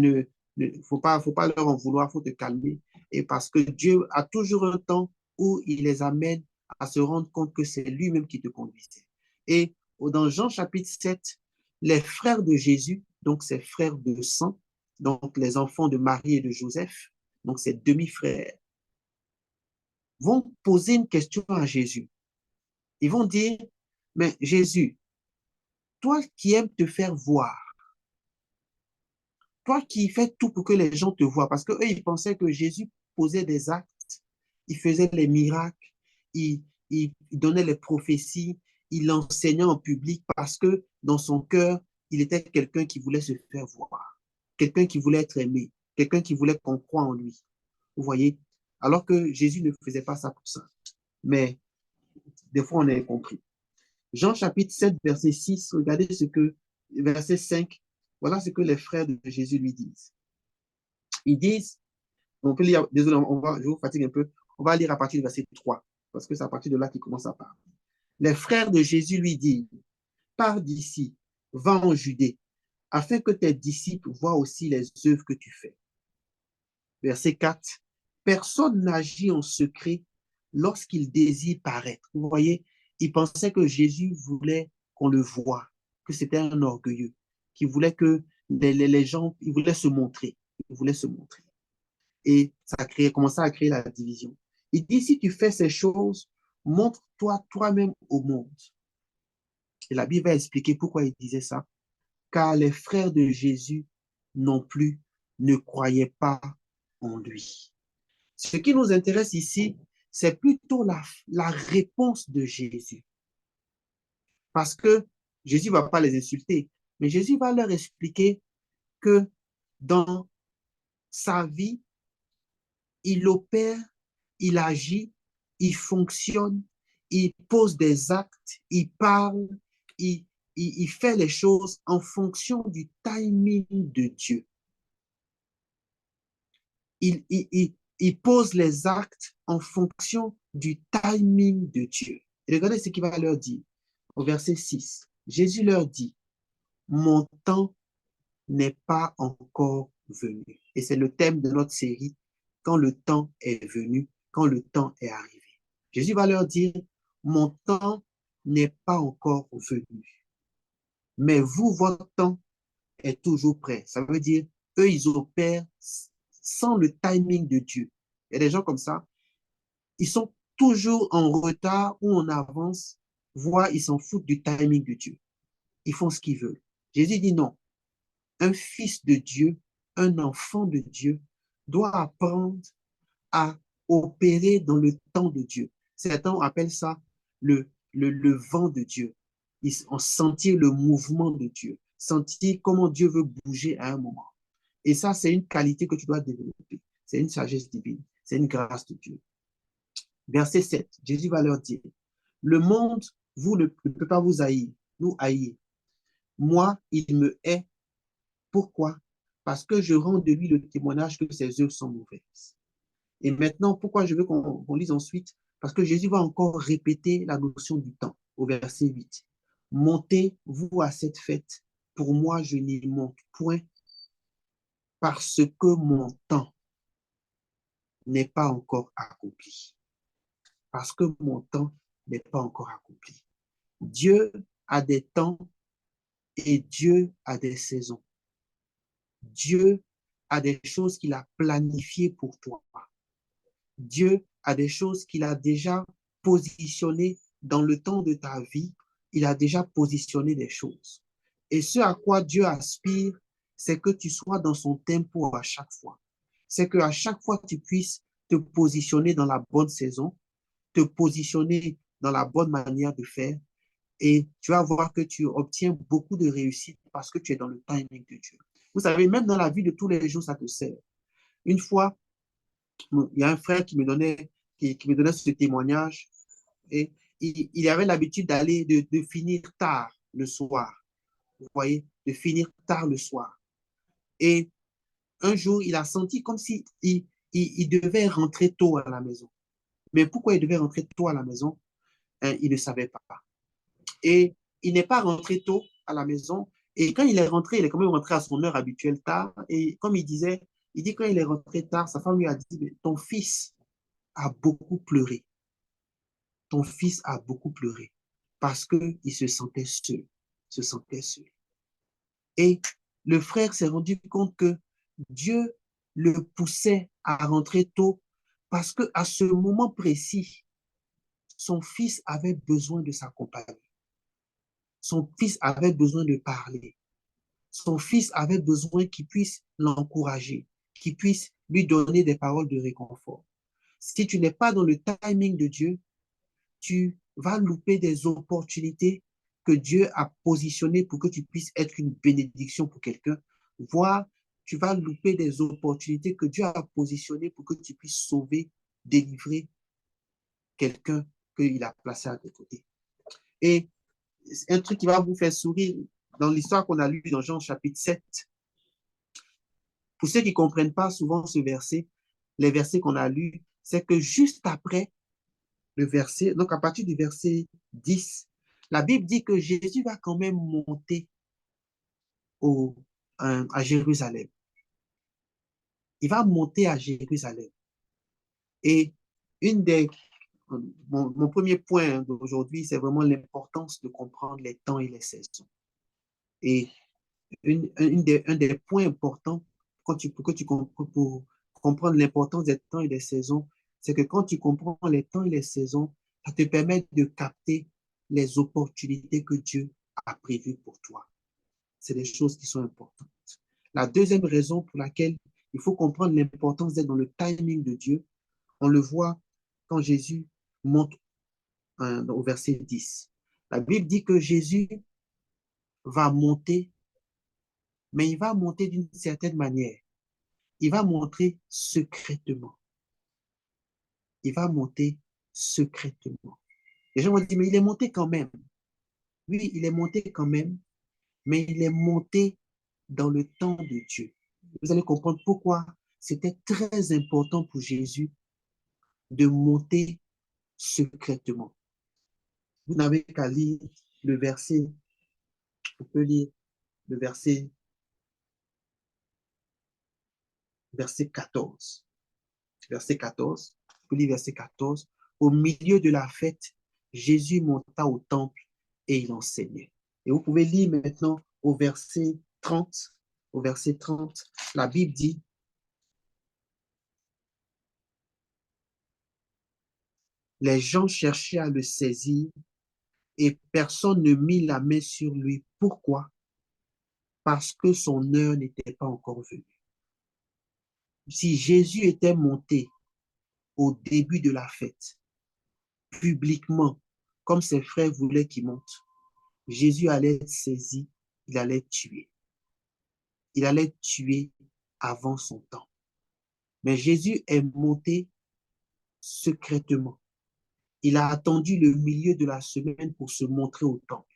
faut pas leur en vouloir, il faut te calmer. Et parce que Dieu a toujours un temps où il les amène à se rendre compte que c'est lui-même qui te conduisait. Et dans Jean chapitre 7, les frères de Jésus, donc ses frères de sang, donc les enfants de Marie et de Joseph, donc ses demi-frères, vont poser une question à Jésus. Ils vont dire, mais Jésus, toi qui aimes te faire voir, toi qui fais tout pour que les gens te voient, parce qu'eux, ils pensaient que Jésus posait des actes, il faisait les miracles, il donnait les prophéties, il enseignait en public parce que dans son cœur, il était quelqu'un qui voulait se faire voir, quelqu'un qui voulait être aimé, quelqu'un qui voulait qu'on croie en lui. Vous voyez? Alors que Jésus ne faisait pas ça pour ça. Mais des fois, on a compris. Jean chapitre 7, verset 6, regardez verset 5, voilà ce que les frères de Jésus lui disent. Ils disent, on peut lire, désolé, je vous fatigue un peu, on va lire à partir du verset 3, parce que c'est à partir de là qu'il commence à parler. Les frères de Jésus lui disent, pars d'ici, va en Judée, afin que tes disciples voient aussi les œuvres que tu fais. Verset 4, personne n'agit en secret lorsqu'il désire paraître. Vous voyez, il pensait que Jésus voulait qu'on le voie, que c'était un orgueilleux, qu'il voulait que les gens, il voulait se montrer. Il voulait se montrer. Et ça a commencé à créer la division. Il dit, si tu fais ces choses, montre-toi toi-même au monde. Et la Bible va expliquer pourquoi il disait ça. Car les frères de Jésus non plus ne croyaient pas en lui. Ce qui nous intéresse ici, c'est plutôt la réponse de Jésus. Parce que Jésus ne va pas les insulter, mais Jésus va leur expliquer que dans sa vie, il opère, il agit, il fonctionne, il pose des actes, il parle, il fait les choses en fonction du timing de Dieu. il pose les actes en fonction du timing de Dieu. Et regardez ce qu'il va leur dire. Au verset 6, Jésus leur dit, mon temps n'est pas encore venu. Et c'est le thème de notre série, quand le temps est venu, quand le temps est arrivé. Jésus va leur dire, mon temps n'est pas encore venu. Mais vous, votre temps est toujours prêt. Ça veut dire, eux, ils opèrent sans le timing de Dieu. Il y a des gens comme ça, ils sont toujours en retard ou en avance, voire ils s'en foutent du timing de Dieu. Ils font ce qu'ils veulent. Jésus dit non. Un fils de Dieu, un enfant de Dieu, doit apprendre à opérer dans le temps de Dieu. Certains appellent ça le vent de Dieu. On sentit le mouvement de Dieu, sentir comment Dieu veut bouger à un moment. Et ça, c'est une qualité que tu dois développer. C'est une sagesse divine, c'est une grâce de Dieu. Verset 7, Jésus va leur dire, le monde, vous ne peut pas vous haïr, nous haïr. Moi, il me hait. Pourquoi? Parce que je rends de lui le témoignage que ses œuvres sont mauvaises. Et maintenant, pourquoi je veux qu'on lise ensuite? Parce que Jésus va encore répéter la notion du temps au verset 8. Montez, vous, à cette fête. Pour moi, je n'y monte point parce que mon temps n'est pas encore accompli. Parce que mon temps n'est pas encore accompli. Dieu a des temps et Dieu a des saisons. Dieu a des choses qu'il a planifiées pour toi. Dieu a des choses qu'il a déjà positionnées dans le temps de ta vie. Il a déjà positionné des choses. Et ce à quoi Dieu aspire, c'est que tu sois dans son tempo à chaque fois. C'est qu'à chaque fois, tu puisses te positionner dans la bonne saison, te positionner dans la bonne manière de faire. Et tu vas voir que tu obtiens beaucoup de réussite parce que tu es dans le timing de Dieu. Vous savez, même dans la vie de tous les jours, ça te sert. Une fois, il y a un frère qui me donnait ce témoignage et il avait l'habitude de finir tard le soir. Vous voyez, de finir tard le soir. Et un jour, il a senti comme si il devait rentrer tôt à la maison. Mais pourquoi il devait rentrer tôt à la maison? Il ne savait pas. Et il n'est pas rentré tôt à la maison. Et quand il est rentré, il est quand même rentré à son heure habituelle tard. Et comme il dit quand il est rentré tard, sa femme lui a dit, ton fils a beaucoup pleuré. Ton fils a beaucoup pleuré parce qu'il se sentait seul. Et le frère s'est rendu compte que Dieu le poussait à rentrer tôt parce qu'à ce moment précis, son fils avait besoin de s'accompagner. Son fils avait besoin de parler. Son fils avait besoin qu'il puisse l'encourager, qu'il puisse lui donner des paroles de réconfort. Si tu n'es pas dans le timing de Dieu, tu vas louper des opportunités que Dieu a positionnées pour que tu puisses être une bénédiction pour quelqu'un, voire tu vas louper des opportunités que Dieu a positionnées pour que tu puisses sauver, délivrer quelqu'un qu'il a placé à tes côtés. Et un truc qui va vous faire sourire dans l'histoire qu'on a lue dans Jean chapitre 7. Pour ceux qui ne comprennent pas souvent ce verset, les versets qu'on a lus, c'est que juste après le verset, donc à partir du verset 10, la Bible dit que Jésus va quand même monter à Jérusalem. Il va monter à Jérusalem. Et mon premier point d'aujourd'hui, c'est vraiment l'importance de comprendre les temps et les saisons. Et un des points importants pour comprendre l'importance des temps et des saisons, c'est que quand tu comprends les temps et les saisons, ça te permet de capter les opportunités que Dieu a prévues pour toi. C'est des choses qui sont importantes. La deuxième raison pour laquelle il faut comprendre l'importance d'être dans le timing de Dieu, on le voit quand Jésus monte au verset 10. La Bible dit que Jésus va monter, mais il va monter d'une certaine manière. Il va monter secrètement. Il va monter secrètement. Les gens vont dire, mais il est monté quand même. Oui, il est monté quand même, mais il est monté dans le temps de Dieu. Vous allez comprendre pourquoi c'était très important pour Jésus de monter secrètement. Vous n'avez qu'à lire le verset, on peut lire le verset 14. Verset 14, on peut lire verset 14. Au milieu de la fête, Jésus monta au temple et il enseignait. Et vous pouvez lire maintenant au verset 30. Au verset 30, la Bible dit, les gens cherchaient à le saisir et personne ne mit la main sur lui. Pourquoi? Parce que son heure n'était pas encore venue. Si Jésus était monté au début de la fête, publiquement, comme ses frères voulaient qu'il monte, Jésus allait être saisi, il allait être tué. Il allait être tué avant son temps. Mais Jésus est monté secrètement. Il a attendu le milieu de la semaine pour se montrer au temple.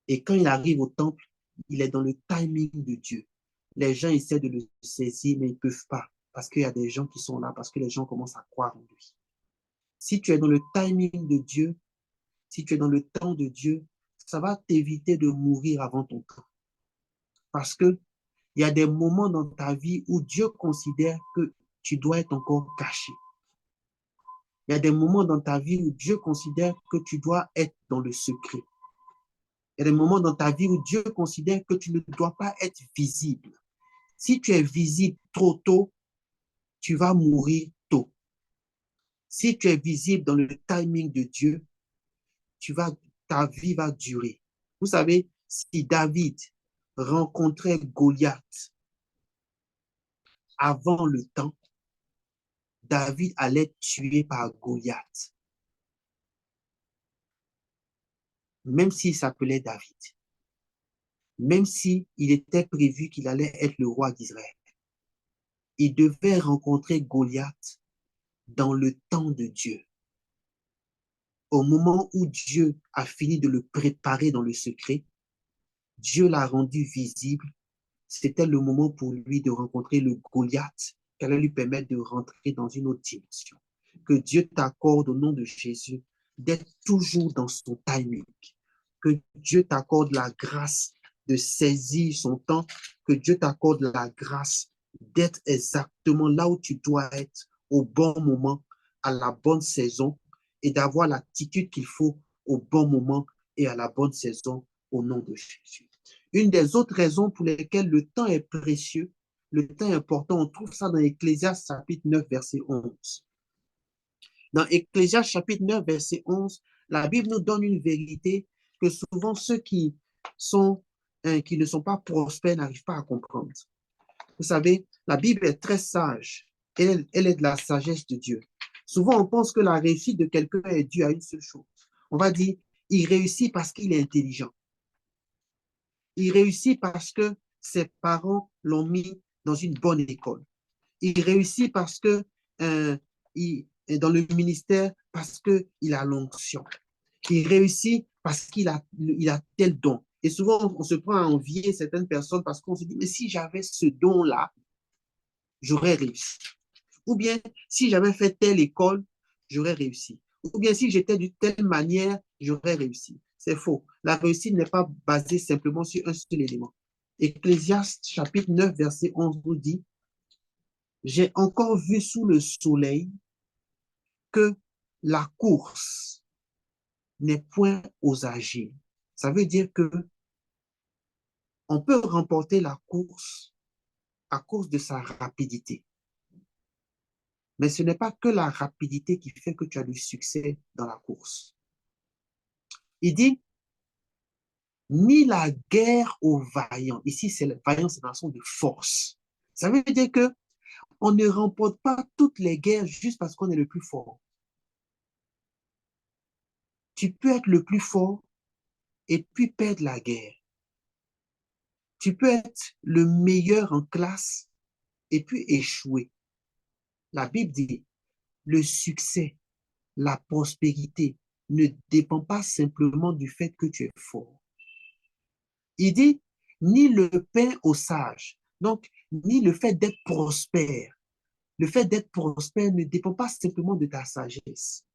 Et quand il arrive au temple, il est dans le timing de Dieu. Les gens essaient de le saisir, mais ils ne peuvent pas, parce qu'il y a des gens qui sont là, parce que les gens commencent à croire en lui. Si tu es dans le timing de Dieu, si tu es dans le temps de Dieu, ça va t'éviter de mourir avant ton temps. Parce que il y a des moments dans ta vie où Dieu considère que tu dois être encore caché. Il y a des moments dans ta vie où Dieu considère que tu dois être dans le secret. Il y a des moments dans ta vie où Dieu considère que tu ne dois pas être visible. Si tu es visible trop tôt, tu vas mourir tôt. Si tu es visible dans le timing de Dieu, ta vie va durer. Vous savez, si David rencontrait Goliath avant le temps, David allait être tué par Goliath. Même s'il s'appelait David. Même s'il était prévu qu'il allait être le roi d'Israël. Il devait rencontrer Goliath dans le temps de Dieu. Au moment où Dieu a fini de le préparer dans le secret, Dieu l'a rendu visible. C'était le moment pour lui de rencontrer le Goliath qui allait lui permettre de rentrer dans une autre dimension. Que Dieu t'accorde au nom de Jésus d'être toujours dans son timing. Que Dieu t'accorde la grâce de saisir son temps. Que Dieu t'accorde la grâce d'être exactement là où tu dois être au bon moment, à la bonne saison et d'avoir l'attitude qu'il faut au bon moment et à la bonne saison au nom de Jésus. Une des autres raisons pour lesquelles le temps est précieux, le temps est important, on trouve ça dans Ecclésiaste chapitre 9, verset 11. Dans Ecclésiaste chapitre 9, verset 11, la Bible nous donne une vérité que souvent ceux qui ne sont pas prospères n'arrivent pas à comprendre. Vous savez, la Bible est très sage. Elle est de la sagesse de Dieu. Souvent, on pense que la réussite de quelqu'un est due à une seule chose. On va dire, il réussit parce qu'il est intelligent. Il réussit parce que ses parents l'ont mis dans une bonne école. Il réussit parce que il est dans le ministère parce qu'il a l'onction. Il réussit parce qu'il a tel don. Et souvent, on se prend à envier certaines personnes parce qu'on se dit, mais si j'avais ce don-là, j'aurais réussi. Ou bien, si j'avais fait telle école, j'aurais réussi. Ou bien, si j'étais d'une telle manière, j'aurais réussi. C'est faux. La réussite n'est pas basée simplement sur un seul élément. Ecclésiaste chapitre 9, verset 11 nous dit, « J'ai encore vu sous le soleil que la course n'est point aux âgés. » Ça veut dire que on peut remporter la course à cause de sa rapidité. Mais ce n'est pas que la rapidité qui fait que tu as du succès dans la course. Il dit, ni la guerre aux vaillants. Ici, c'est le vaillant, c'est dans le sens de force. Ça veut dire que on ne remporte pas toutes les guerres juste parce qu'on est le plus fort. Tu peux être le plus fort et puis perdre la guerre. Tu peux être le meilleur en classe et puis échouer. La Bible dit, le succès, la prospérité ne dépend pas simplement du fait que tu es fort. Il dit, ni le pain aux sages. Donc, ni le fait d'être prospère. Le fait d'être prospère ne dépend pas simplement de ta sagesse.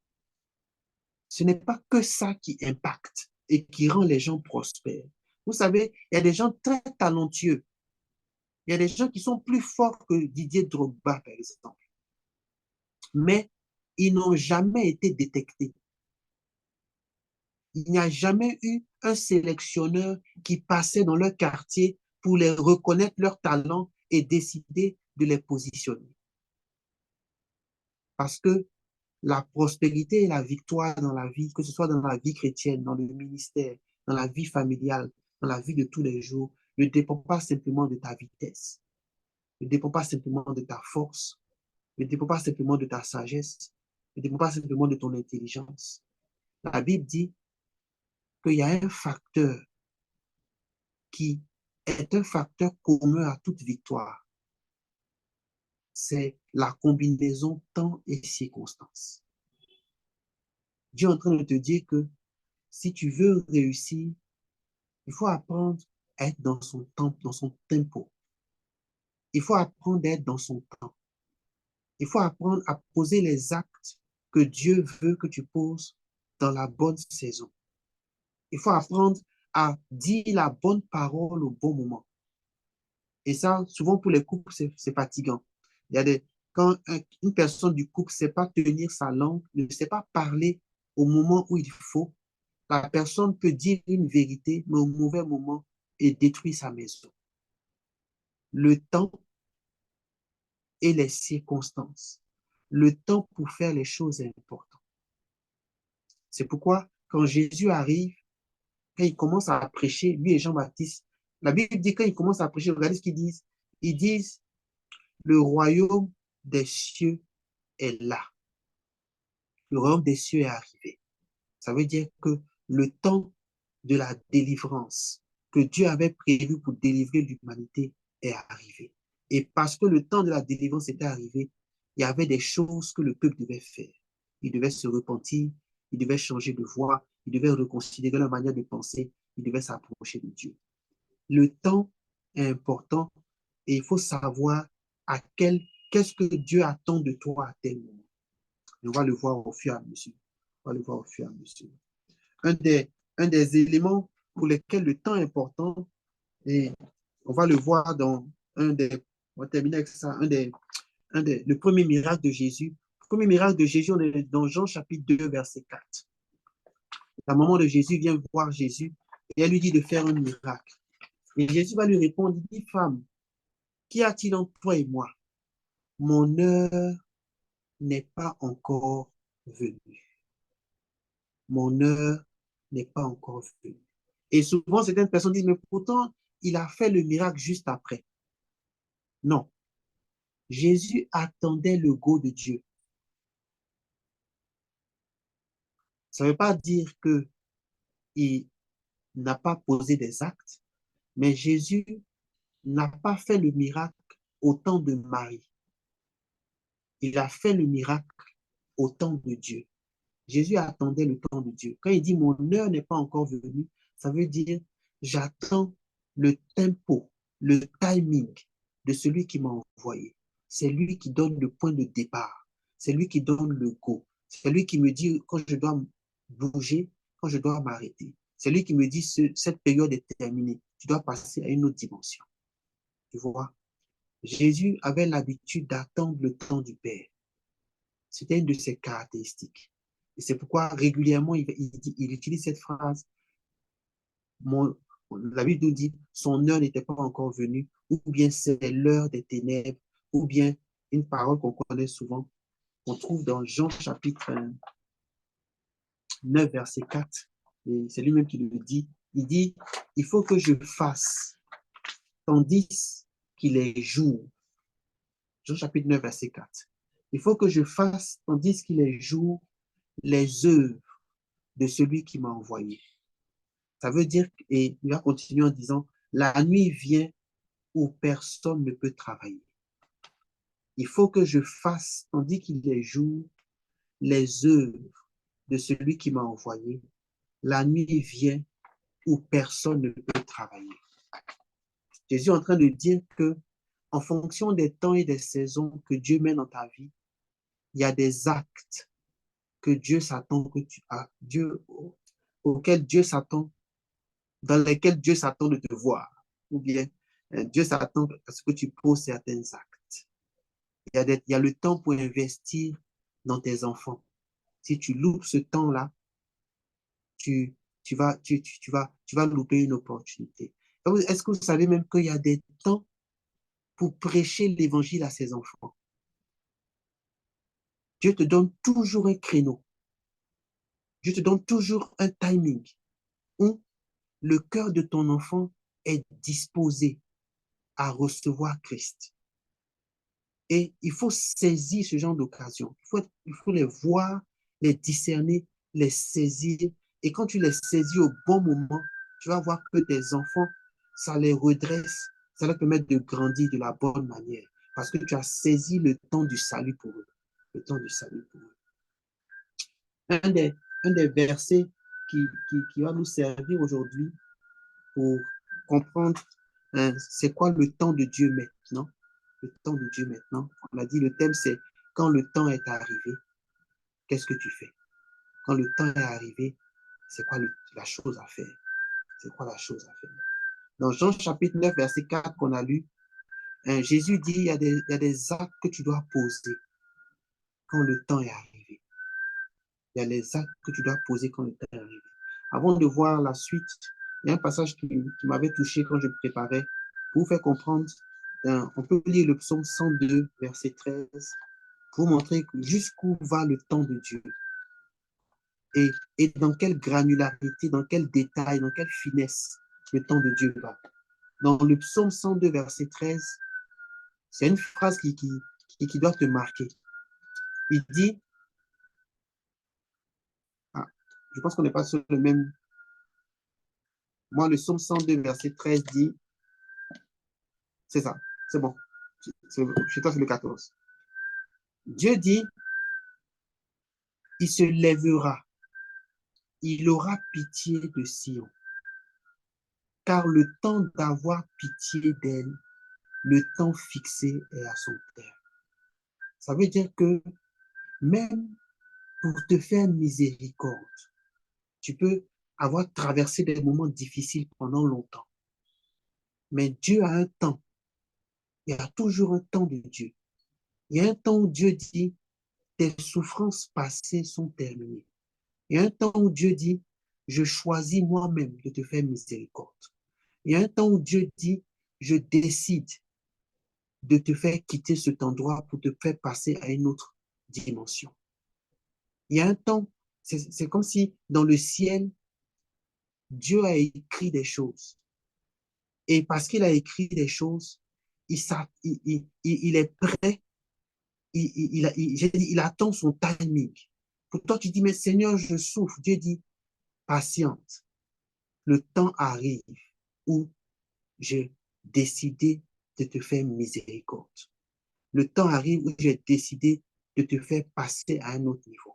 Ce n'est pas que ça qui impacte et qui rend les gens prospères. Vous savez, il y a des gens très talentueux. Il y a des gens qui sont plus forts que Didier Drogba, par exemple. Mais ils n'ont jamais été détectés. Il n'y a jamais eu un sélectionneur qui passait dans leur quartier pour les reconnaître leurs talents et décider de les positionner. Parce que la prospérité et la victoire dans la vie, que ce soit dans la vie chrétienne, dans le ministère, dans la vie familiale, dans la vie de tous les jours, ne dépend pas simplement de ta vitesse, ne dépend pas simplement de ta force, ne dépend pas simplement de ta sagesse, ne dépend pas simplement de ton intelligence. La Bible dit qu'il y a un facteur qui est un facteur commun à toute victoire. C'est la combinaison temps et circonstances. Dieu est en train de te dire que si tu veux réussir, il faut apprendre à être dans son temps, dans son tempo. Il faut apprendre à être dans son temps. Il faut apprendre à poser les actes que Dieu veut que tu poses dans la bonne saison. Il faut apprendre à dire la bonne parole au bon moment. Et ça, souvent pour les couples, c'est fatigant. Il y a quand une personne du couple ne sait pas tenir sa langue, ne sait pas parler au moment où il faut, la personne peut dire une vérité, mais au mauvais moment, et détruire sa maison. Le temps et les circonstances. Le temps pour faire les choses est important. C'est pourquoi, quand Jésus arrive, quand il commence à prêcher, lui et Jean-Baptiste, la Bible dit quand ils commencent à prêcher, regardez ce qu'ils disent. Ils disent, le royaume des cieux est là. Le royaume des cieux est arrivé. Ça veut dire que le temps de la délivrance que Dieu avait prévu pour délivrer l'humanité est arrivé. Et parce que le temps de la délivrance était arrivé, il y avait des choses que le peuple devait faire. Il devait se repentir, il devait changer de voie, il devait reconsidérer leur manière de penser, il devait s'approcher de Dieu. Le temps est important et il faut savoir qu'est-ce que Dieu attend de toi à tel moment. Et on va le voir au fur et à mesure. On va le voir au fur et à mesure. Un des éléments pour lesquels le temps est important, et on va le voir dans on va terminer avec ça, le premier miracle de Jésus. Le premier miracle de Jésus, on est dans Jean chapitre 2, verset 4. La maman de Jésus vient voir Jésus et elle lui dit de faire un miracle. Et Jésus va lui répondre, il dit, femme, qu'y a-t-il entre toi et moi? Mon heure n'est pas encore venue. Mon heure n'est pas encore venue. Et souvent, certaines personnes disent, mais pourtant, il a fait le miracle juste après. Non. Jésus attendait le go de Dieu. Ça ne veut pas dire qu'il n'a pas posé des actes, mais Jésus n'a pas fait le miracle au temps de Marie. Il a fait le miracle au temps de Dieu. Jésus attendait le temps de Dieu. Quand il dit « mon heure n'est pas encore venue », ça veut dire « j'attends le tempo, le timing de celui qui m'a envoyé ». C'est lui qui donne le point de départ. C'est lui qui donne le go. C'est lui qui me dit quand je dois bouger, quand je dois m'arrêter. C'est lui qui me dit cette période est terminée. Tu dois passer à une autre dimension. Tu vois? Jésus avait l'habitude d'attendre le temps du Père. C'était une de ses caractéristiques. Et c'est pourquoi régulièrement, il utilise cette phrase. La Bible nous dit, son heure n'était pas encore venue, ou bien c'est l'heure des ténèbres, ou bien une parole qu'on connaît souvent, qu'on trouve dans Jean chapitre 9, verset 4. Et c'est lui-même qui le dit. Il dit, il faut que je fasse, tandis qu'il est jour. Jean chapitre 9, verset 4. Il faut que je fasse, tandis qu'il est jour, les œuvres de celui qui m'a envoyé. Ça veut dire, et il va continuer en disant, la nuit vient où personne ne peut travailler. Il faut que je fasse, tandis qu'il est jour, les œuvres de celui qui m'a envoyé. La nuit vient où personne ne peut travailler. Jésus est en train de dire que en fonction des temps et des saisons que Dieu met dans ta vie, il y a des actes que Dieu s'attend que tu as, auxquels Dieu s'attend, dans lesquels Dieu s'attend de te voir. Ou bien, Dieu s'attend à ce que tu poses certains actes. Il y a le temps pour investir dans tes enfants. Si tu loupes ce temps-là, tu vas louper une opportunité. Est-ce que vous savez même qu'il y a des temps pour prêcher l'évangile à ses enfants? Dieu te donne toujours un créneau. Dieu te donne toujours un timing où le cœur de ton enfant est disposé à recevoir Christ. Et il faut saisir ce genre d'occasion. Il faut les voir, les discerner, les saisir. Et quand tu les saisis au bon moment, tu vas voir que tes enfants, ça les redresse, ça leur permet de grandir de la bonne manière. Parce que tu as saisi le temps du salut pour eux. Le temps du salut pour eux. Un des versets qui va nous servir aujourd'hui pour comprendre c'est quoi le temps de Dieu maintenant. Le temps de Dieu maintenant. On a dit le thème c'est quand le temps est arrivé, qu'est-ce que tu fais? Quand le temps est arrivé, c'est quoi la chose à faire? C'est quoi la chose à faire? Dans Jean chapitre 9, verset 4 qu'on a lu, Jésus dit il y a des actes que tu dois poser quand le temps est arrivé. Il y a les actes que tu dois poser quand le temps est arrivé. Avant de voir la suite, il y a un passage qui m'avait touché quand je préparais pour vous faire comprendre. On peut lire le psaume 102, verset 13, pour montrer jusqu'où va le temps de Dieu. Et dans quelle granularité, dans quel détail, dans quelle finesse le temps de Dieu va. Dans le psaume 102, verset 13, c'est une phrase qui doit te marquer. Il dit, je pense qu'on n'est pas sur le même. Moi, le psaume 102, verset 13 dit, c'est ça, c'est bon. Chez toi, c'est le 14. Dieu dit, il se lèvera, il aura pitié de Sion, car le temps d'avoir pitié d'elle, le temps fixé est à son terme. Ça veut dire que même pour te faire miséricorde, tu peux avoir traversé des moments difficiles pendant longtemps. Mais Dieu a un temps. Il y a toujours un temps de Dieu. Il y a un temps où Dieu dit, tes souffrances passées sont terminées. Il y a un temps où Dieu dit, je choisis moi-même de te faire miséricorde. Il y a un temps où Dieu dit, je décide de te faire quitter cet endroit pour te faire passer à une autre dimension. Il y a un temps, c'est comme si dans le ciel, Dieu a écrit des choses. Et parce qu'il a écrit des choses, il est prêt, il attend son timing. Pour toi, tu dis, mais Seigneur, je souffre. Dieu dit, patiente. Le temps arrive où j'ai décidé de te faire miséricorde. Le temps arrive où j'ai décidé de te faire passer à un autre niveau.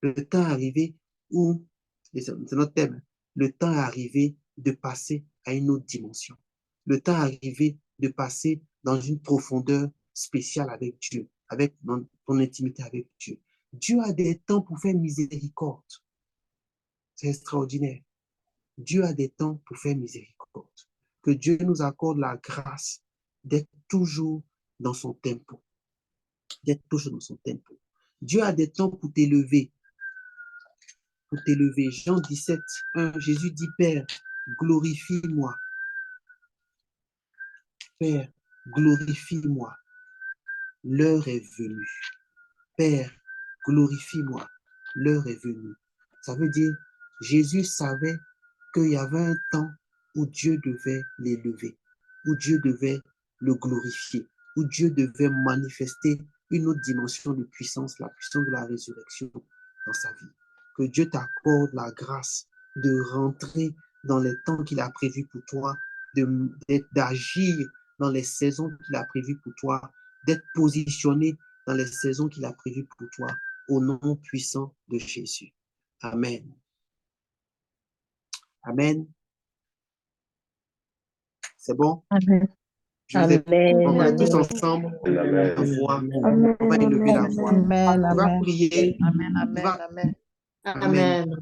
Le temps est arrivé où, c'est notre thème, le temps est arrivé de passer à une autre dimension. Le temps est arrivé de passer dans une profondeur spéciale avec Dieu, avec ton intimité avec Dieu. Dieu a des temps pour faire miséricorde. C'est extraordinaire. Dieu a des temps pour faire miséricorde. Que Dieu nous accorde la grâce d'être toujours dans son tempo. D'être toujours dans son tempo. Dieu a des temps pour t'élever. Pour t'élever. Jean 17, 1, Jésus dit, Père, glorifie-moi. Père, glorifie-moi. L'heure est venue. Père, glorifie-moi. L'heure est venue. Ça veut dire, Jésus savait qu'il y avait un temps où Dieu devait l'élever, où Dieu devait le glorifier, où Dieu devait manifester une autre dimension de puissance, la puissance de la résurrection dans sa vie. Que Dieu t'accorde la grâce de rentrer dans les temps qu'il a prévus pour toi, d'agir dans les saisons qu'il a prévues pour toi, d'être positionné dans les saisons qu'il a prévues pour toi, au nom puissant de Jésus. Amen. Amen. C'est bon? Amen. Je vous ai on va tous Amen. ensemble la voix. Amen, On va élever la amen, voix. Amen, Tu vas amen. prier. amen, Tu amen, vas, amen. Amen. Amen.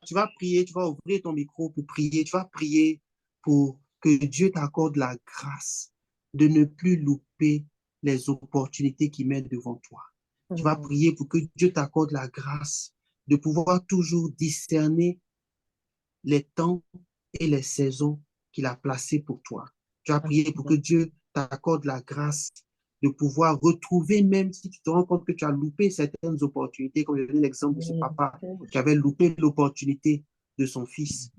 Tu vas prier, tu vas ouvrir ton micro pour prier. Tu vas prier pour que Dieu t'accorde la grâce de ne plus louper les opportunités qui mettent devant toi. Tu vas prier pour que Dieu t'accorde la grâce de pouvoir toujours discerner les temps et les saisons qu'il a placés pour toi. Tu vas prier pour que Dieu t'accorde la grâce de pouvoir retrouver, même si tu te rends compte que tu as loupé certaines opportunités, comme je donné l'exemple de ce papa qui avait loupé l'opportunité de son fils.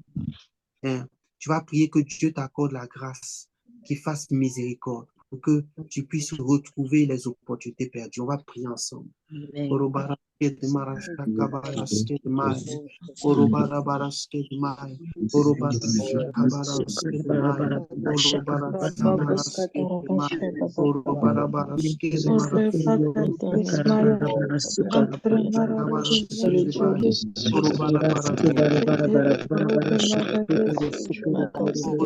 Tu vas prier que Dieu t'accorde la grâce, qu'il fasse miséricorde, pour que tu puisses retrouver les opportunités perdues. On va prier ensemble. Oh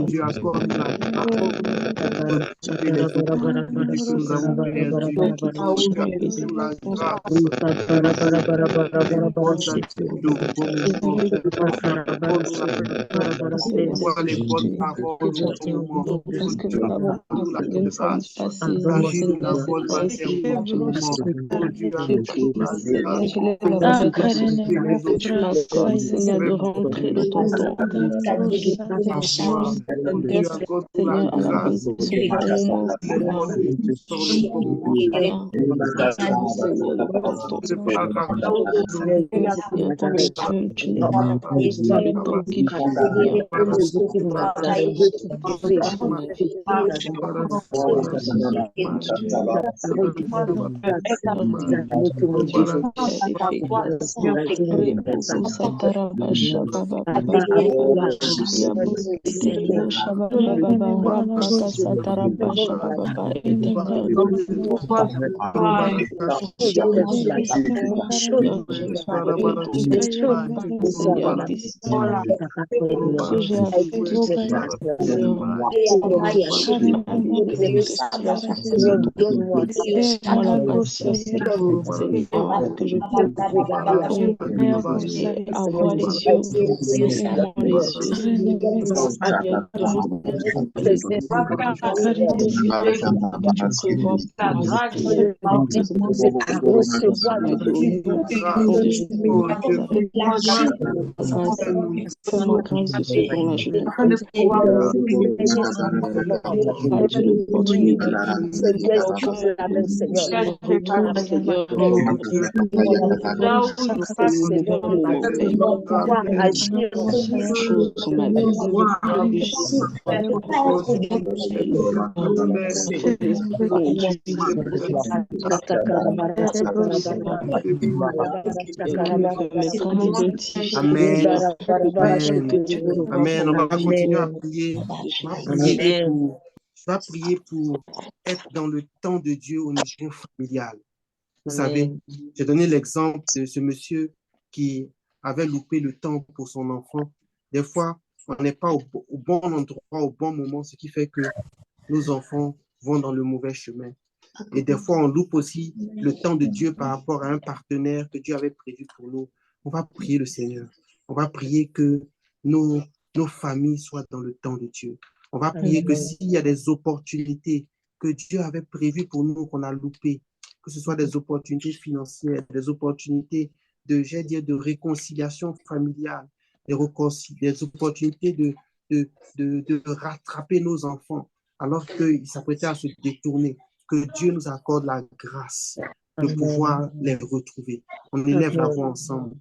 Dieu, accorde-nous la grâce de retrouver les opportunités que nous avons perdues. Accorde-nous la grâce de retrouver les bonnes attitudes au bon moment. Accorde-nous la grâce de voir les bonnes paroles au bon moment. Oh Dieu, accorde-nous la grâce d'agir de la bonne manière au bon moment. Oh Dieu, accorde-nous la grâce de retrouver les opportunités Seigneur, de rentrer dans ton temps. avoir. Oh Dieu, accorde-nous la Seigneur, à la grâce bonne moment, les bonnes sur le bon moment. Seigneur, de pardon. Ne pas raconter Seigneur, tant que toi-même, tu n'es pas le temps qu'il faut, Seigneur. Que je avoir les yeux, sincèrement les yeux, fais-moi grâce de ce don-là, je ne pas de l'opportunité. Chose sur ma vie. Amen. Amen. On va continuer à prier. On va prier pour être dans le temps de Dieu au niveau familial. Vous savez, j'ai donné l'exemple de ce monsieur qui avait loupé le temps pour son enfant. Des fois, on n'est pas au bon endroit, au bon moment, ce qui fait que nos enfants vont dans le mauvais chemin. Et des fois, on loupe aussi le temps de Dieu par rapport à un partenaire que Dieu avait prévu pour nous. On va prier le Seigneur. On va prier que nos familles soient dans le temps de Dieu. On va prier que s'il y a des opportunités que Dieu avait prévues pour nous, qu'on a loupées, que ce soit des opportunités financières, des opportunités de réconciliation familiale, des opportunités de rattraper nos enfants alors qu'ils s'apprêtaient à se détourner, que Dieu nous accorde la grâce de pouvoir les retrouver. On élève la voix ensemble.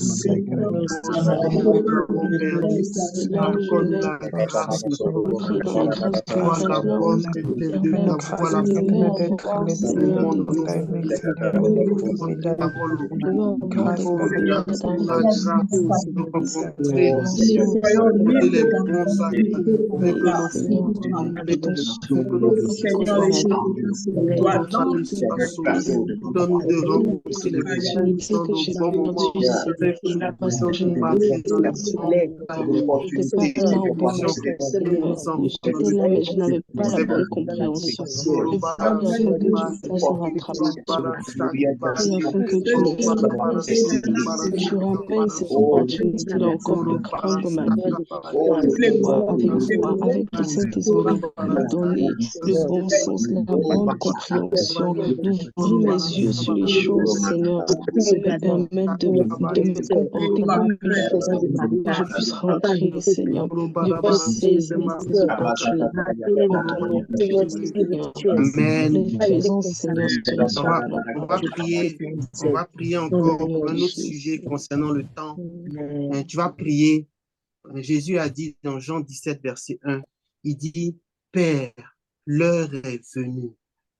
nous avons perdu. Accorde la grâce de Prie la grâce de voir la Seigneur, volonté de ta voix, la Seigneur, monde de de nos parole. pouvoir avoir des Oh, prières la d'avance, grâce de rencontrer compréhension, les bons sacrifices, que et nos Seigneur, de ton souffle dans ma vie. familles soient sauvées. Donne-nous de rencontrer les bons Tu sais dans que nos je bons suis moments. perdue, Seigneur, Que je nous sais pas ce que puissions je nous vais marquer dans les J'étais pas là au bon moment, Seigneur. J'étais là, mais je n'avais pas la bonne compréhension. Je prie afin que tu me fasses un rattrapage. Je prie afin que tu m'exauces, que tu ramènes cette opportunité-là encore plus grande dans ma vie. Avec ton Saint-Esprit, me donner le bon sens, la bonne compréhension, d'ouvrir mes yeux sur les choses, Seigneur, de me permettre de me comporter comme il faut, que je puisse rentrer, Seigneur, je puisse saisir ces opportunités en ton nom puissant, Seigneur. Amen. Les faisons, Seigneur, cela sur la On va prier encore pour un autre sujet concernant le temps. Tu vas prier. Jésus a dit dans Jean 17, verset 1, il dit, Père, l'heure est venue,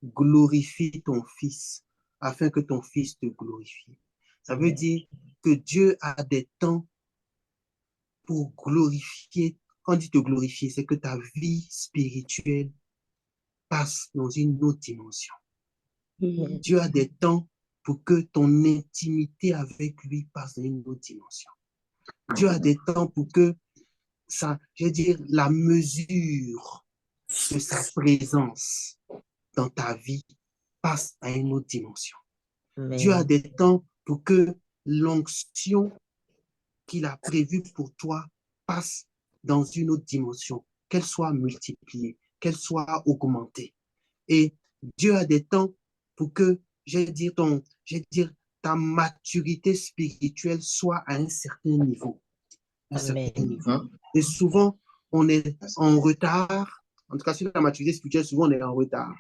glorifie ton Fils, afin que ton Fils te glorifie. Ça veut dire que Dieu a des temps pour glorifier. Quand on dit te glorifier, c'est que ta vie spirituelle passe dans une autre dimension. Dieu a des temps pour que ton intimité avec lui passe dans une autre dimension. Dieu a des temps pour que ça, je veux dire, la mesure de sa présence dans ta vie passe à une autre dimension. Dieu a des temps pour que l'onction qu'il a prévue pour toi passe dans une autre dimension, qu'elle soit multipliée, qu'elle soit augmentée. Et Dieu a des temps pour que, je veux dire, ta maturité spirituelle soit à un certain niveau. Et souvent, on est en retard. En tout cas, sur la maturité spirituelle, souvent, on est en retard.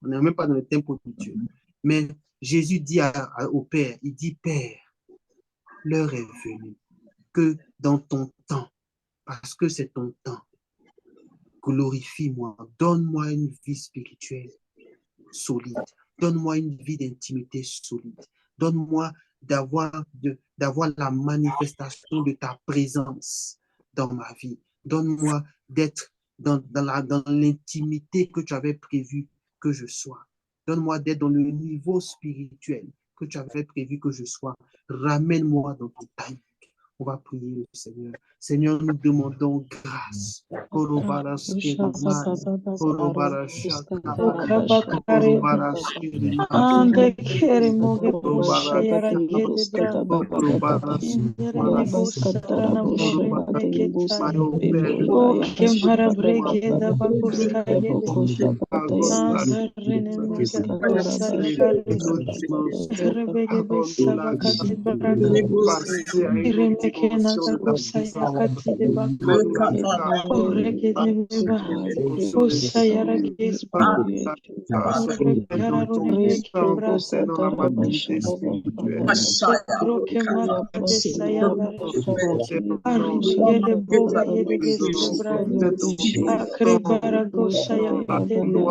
On n'est même pas dans le tempo de Dieu. Mais Jésus dit au Père, il dit, Père, l'heure est venue que dans ton temps, parce que c'est ton temps, glorifie-moi, donne-moi une vie spirituelle solide, donne-moi une vie d'intimité solide, donne-moi d'avoir la manifestation de ta présence dans ma vie, donne-moi d'être dans l'intimité que tu avais prévu que je sois, donne-moi d'être dans le niveau spirituel que tu avais prévu que je sois, ramène-moi dans ton timing. On va prier le Seigneur. Seigneur, nous demandons grâce. Ande kere moge bosha yara kede bra. Indere bosha rana moshe neketa. O kemhara breke da bakusa yede. Angarene mege bosha kare. Rebege besa bakati braka. Iremeke naga kusa yakati de baka. O reke de beba. Bosha yara kespa. Broke marca de sayandare. Arrigele boga yedege sobraya. Akre barago saya edebe.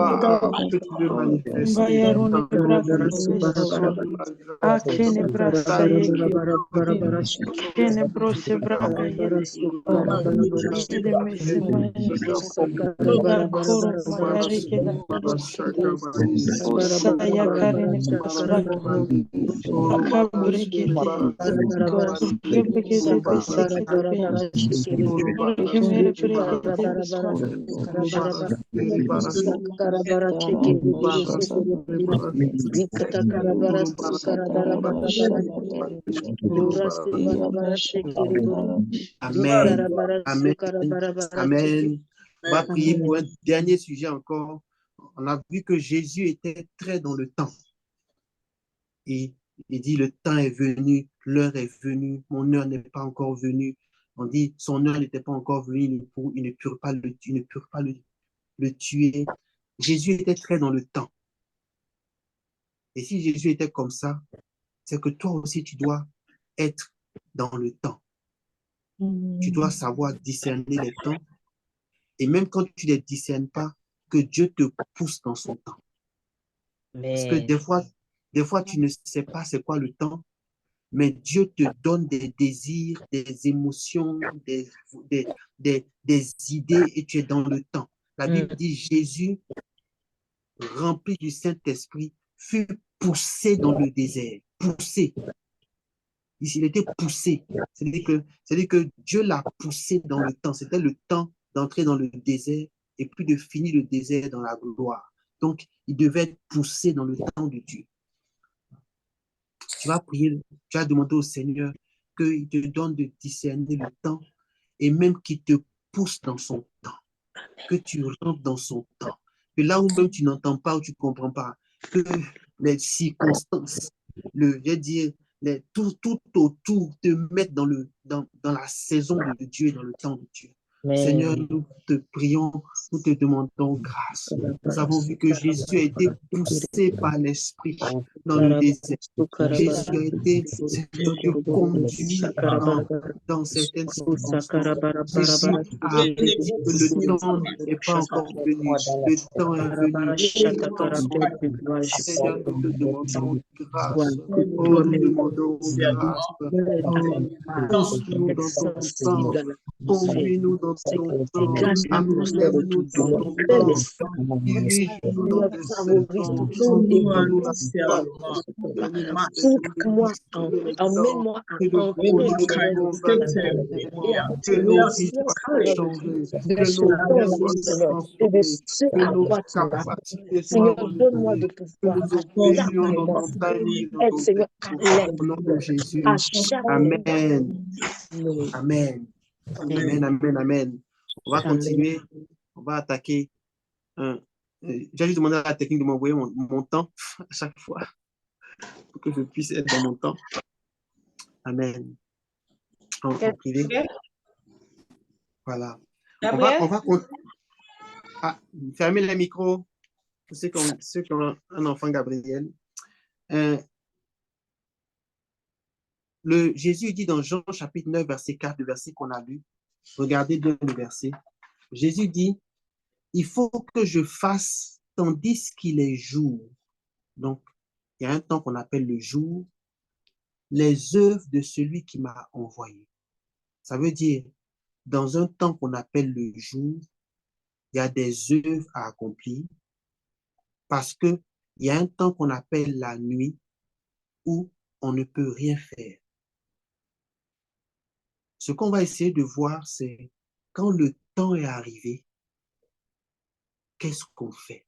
Bayarone braka debeso. Akene brasa yeke. Kene brose braka yede. Yede mese maya. Nakoro mayarike da. Osaya karene braka. Akabrekete. Rebekete besekete be. Kemere brekete beswa. Amen. Amen. Amen. On va prier pour un dernier sujet encore. On a vu que Jésus était très dans le temps. Et il dit, le temps est venu, l'heure est venue, mon heure n'est pas encore venue. On dit, son heure n'était pas encore venue, il ne purent pas le tuer. Jésus était très dans le temps. Et si Jésus était comme ça, c'est que toi aussi, tu dois être dans le temps. Tu dois savoir discerner les temps. Et même quand tu ne les discernes pas, que Dieu te pousse dans son temps. Parce que des fois, tu ne sais pas c'est quoi le temps, mais Dieu te donne des désirs, des émotions, des idées et tu es dans le temps. La Bible dit Jésus, rempli du Saint-Esprit, fut poussé dans le désert. Poussé. Il était poussé. C'est-à-dire que Dieu l'a poussé dans le temps. C'était le temps d'entrer dans le désert et puis de finir le désert dans la gloire. Donc, il devait être poussé dans le temps de Dieu. Tu vas prier, tu vas demander au Seigneur qu'il te donne de discerner le temps et même qu'il te pousse dans son temps. Que tu rentres dans son temps. Que là où même tu n'entends pas ou tu ne comprends pas, que les circonstances, je vais dire, tout autour te mettent dans la saison de Dieu et dans le temps de Dieu. Seigneur, nous te prions, nous te demandons grâce. Nous avons vu que Jésus a été poussé par l'Esprit dans le désert. Jésus a été, Seigneur Dieu, conduit dans certaines circonstances. Jésus a dit que le temps n'est pas encore venu. Le temps est venu. Seigneur, nous te demandons grâce. Oh, nous demandons grâce. Pousse-nous dans ton sang. Conduis-nous dans ton temps. Amène-nous dans ton temps. Dirige-nous dans tes temps. Donne-nous la foi. Pousse-moi, emmène-moi à que nos vies soient changées, que nos vies soient transformées, que nos capacités soient renouvelées, que nous obéissions dans ton timing, dans ton temps. Au nom de Jésus. Amen. Amen. Amen, amen, amen. On va continuer. On va attaquer. J'ai juste demandé à la technique de m'envoyer mon temps à chaque fois pour que je puisse être dans mon temps. Amen. En privé. Voilà. On va fermer les micros pour ceux qui ont un enfant Gabriel. Jésus dit dans Jean chapitre 9, verset 4, le verset qu'on a lu. Regardez bien le verset. Jésus dit, il faut que je fasse tandis qu'il est jour. Donc, il y a un temps qu'on appelle le jour, les œuvres de celui qui m'a envoyé. Ça veut dire, dans un temps qu'on appelle le jour, il y a des œuvres à accomplir parce qu'il y a un temps qu'on appelle la nuit où on ne peut rien faire. Ce qu'on va essayer de voir, c'est quand le temps est arrivé, qu'est-ce qu'on fait?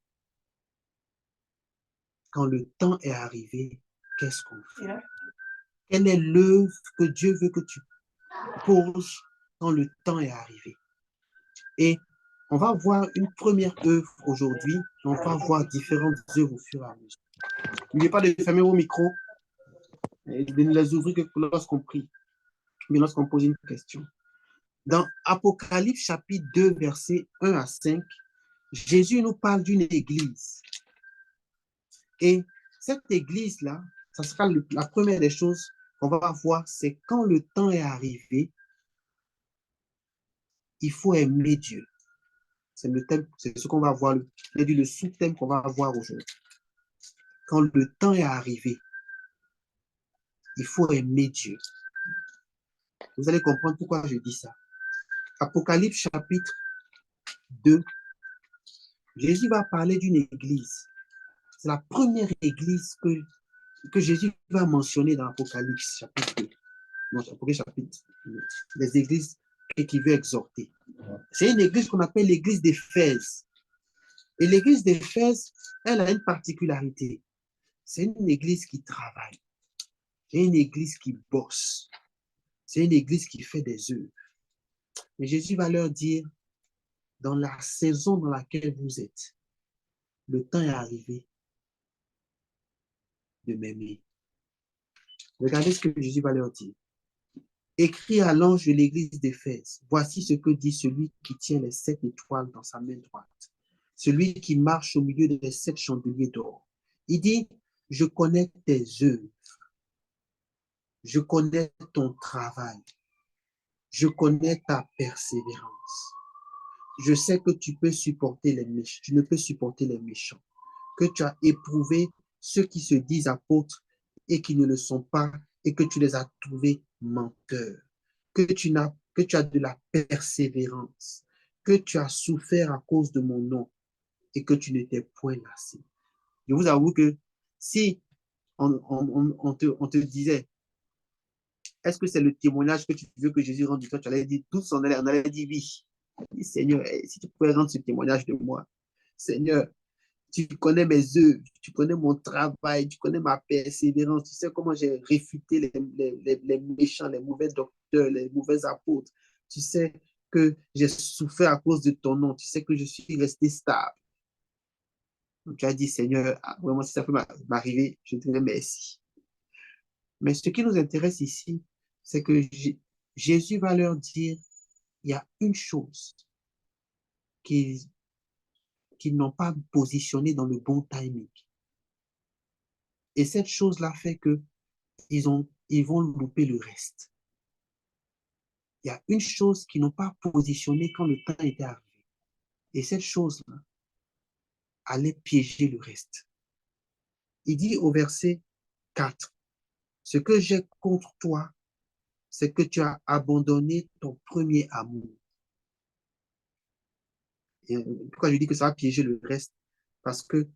Quand le temps est arrivé, qu'est-ce qu'on fait? Quelle est l'œuvre que Dieu veut que tu poses quand le temps est arrivé? Et on va voir une première œuvre aujourd'hui. On va voir différentes œuvres au fur et à mesure. N'oubliez pas de fermer vos micros et de ne les ouvrir que lorsqu'on prie, mais lorsqu'on pose une question. Dans Apocalypse chapitre 2, versets 1 à 5, Jésus nous parle d'une église. Et cette église-là, ça sera la première des choses qu'on va voir, c'est quand le temps est arrivé, il faut aimer Dieu. C'est le thème, c'est ce qu'on va voir, le sous-thème qu'on va voir aujourd'hui. Quand le temps est arrivé, il faut aimer Dieu. Vous allez comprendre pourquoi je dis ça. Apocalypse chapitre 2, Jésus va parler d'une église. C'est la première église que Jésus va mentionner dans Apocalypse chapitre 2. Non, Apocalypse chapitre 2. Les églises qui veut exhorter. C'est une église qu'on appelle l'église d'Éphèse. Et l'église d'Éphèse, elle a une particularité. C'est une église qui travaille. C'est une église qui bosse. C'est une église qui fait des œuvres. Mais Jésus va leur dire, dans la saison dans laquelle vous êtes, le temps est arrivé de m'aimer. Regardez ce que Jésus va leur dire. Écrit à l'ange de l'église d'Éphèse, voici ce que dit celui qui tient les 7 étoiles dans sa main droite, celui qui marche au milieu des 7 chandeliers d'or. Il dit, je connais tes œuvres. Je connais ton travail. Je connais ta persévérance. Je sais que tu peux supporter les méchants. Tu ne peux supporter les méchants. Que tu as éprouvé ceux qui se disent apôtres et qui ne le sont pas et que tu les as trouvés menteurs. Que tu as de la persévérance. Que tu as souffert à cause de mon nom et que tu n'étais point lassé. Je vous avoue que si on te disait, est-ce que c'est le témoignage que tu veux que Jésus rende de toi? Tu allais dire, tous on allait dire oui. Seigneur, si tu pouvais rendre ce témoignage de moi, Seigneur, tu connais mes œuvres, tu connais mon travail, tu connais ma persévérance, tu sais comment j'ai réfuté les méchants, les mauvais docteurs, les mauvais apôtres. Tu sais que j'ai souffert à cause de ton nom, tu sais que je suis resté stable. Donc, tu as dit, Seigneur, vraiment, si ça peut m'arriver, je te dirais merci. Mais ce qui nous intéresse ici, c'est que Jésus va leur dire, il y a une chose qu'ils n'ont pas positionnée dans le bon timing. Et cette chose-là fait que ils vont louper le reste. Il y a une chose qu'ils n'ont pas positionnée quand le temps était arrivé. Et cette chose-là allait piéger le reste. Il dit au verset 4, ce que j'ai contre toi, c'est que tu as abandonné ton premier amour. Et pourquoi je dis que ça va piéger le reste? Parce que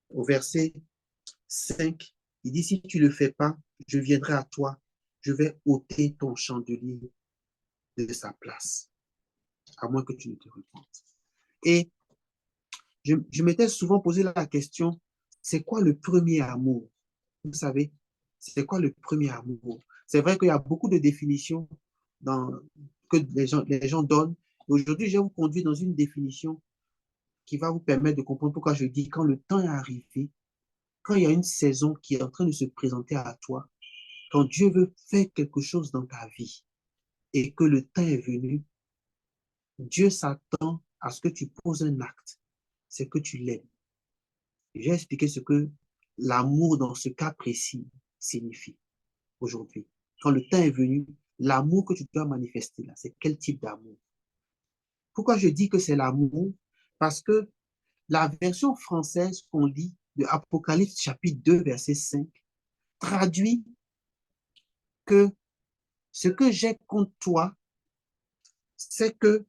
au verset 5, il dit, si tu ne le fais pas, je viendrai à toi, je vais ôter ton chandelier de sa place, à moins que tu ne te repentes. Et je m'étais souvent posé la question, c'est quoi le premier amour? Vous savez, c'est quoi le premier amour? C'est vrai qu'il y a beaucoup de définitions que les gens donnent. Aujourd'hui, je vais vous conduire dans une définition qui va vous permettre de comprendre pourquoi je dis quand le temps est arrivé, quand il y a une saison qui est en train de se présenter à toi, quand Dieu veut faire quelque chose dans ta vie et que le temps est venu, Dieu s'attend à ce que tu poses un acte, c'est que tu l'aimes. J'ai expliqué ce que l'amour dans ce cas précis signifie aujourd'hui. Quand le temps est venu, l'amour que tu dois manifester là, c'est quel type d'amour? Pourquoi je dis que c'est l'amour? Parce que la version française qu'on lit de Apocalypse chapitre 2, verset 5, traduit que ce que j'ai contre toi, c'est que,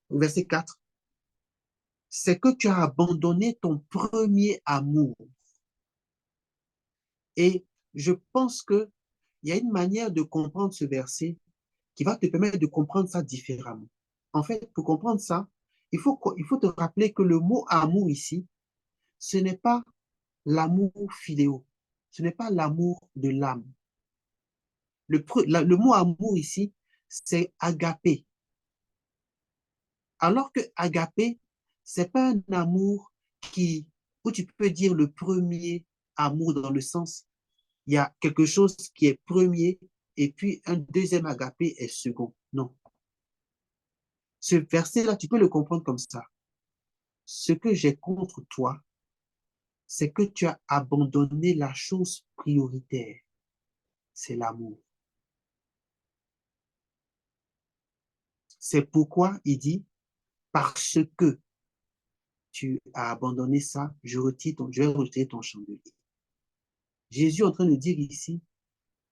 verset 4, c'est que tu as abandonné ton premier amour. Et je pense qu'il y a une manière de comprendre ce verset qui va te permettre de comprendre ça différemment. En fait, pour comprendre ça, il faut te rappeler que le mot amour ici, ce n'est pas l'amour philéo, ce n'est pas l'amour de l'âme. Le mot amour ici, c'est agapé. Alors que agapé, c'est pas un amour où tu peux dire le premier amour dans le sens, il y a quelque chose qui est premier et puis un deuxième agapé est second. Non. Ce verset-là, tu peux le comprendre comme ça. Ce que j'ai contre toi, c'est que tu as abandonné la chose prioritaire. C'est l'amour. C'est pourquoi il dit, parce que tu as abandonné ça, je vais retirer ton chandelier. Jésus est en train de dire ici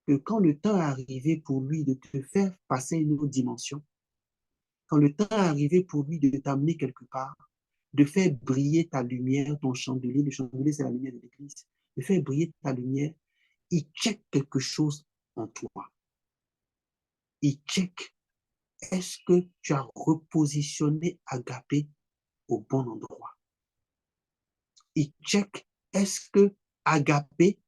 que quand le temps est arrivé pour lui de te faire passer une autre dimension, quand le temps est arrivé pour lui de t'amener quelque part, de faire briller ta lumière, ton chandelier, le chandelier c'est la lumière de l'Église, de faire briller ta lumière, il check quelque chose en toi. Il check, est-ce que tu as repositionné Agapé au bon endroit? Il check, est-ce que Agapé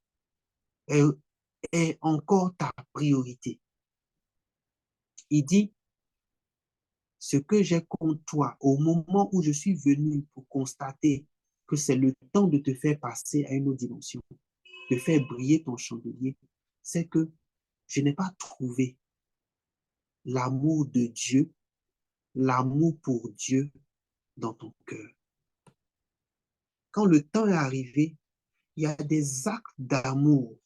est encore ta priorité? Il dit, ce que j'ai contre toi, au moment où je suis venu pour constater que c'est le temps de te faire passer à une autre dimension, de faire briller ton chandelier, c'est que je n'ai pas trouvé l'amour de Dieu, l'amour pour Dieu dans ton cœur. Quand le temps est arrivé, il y a des actes d'amour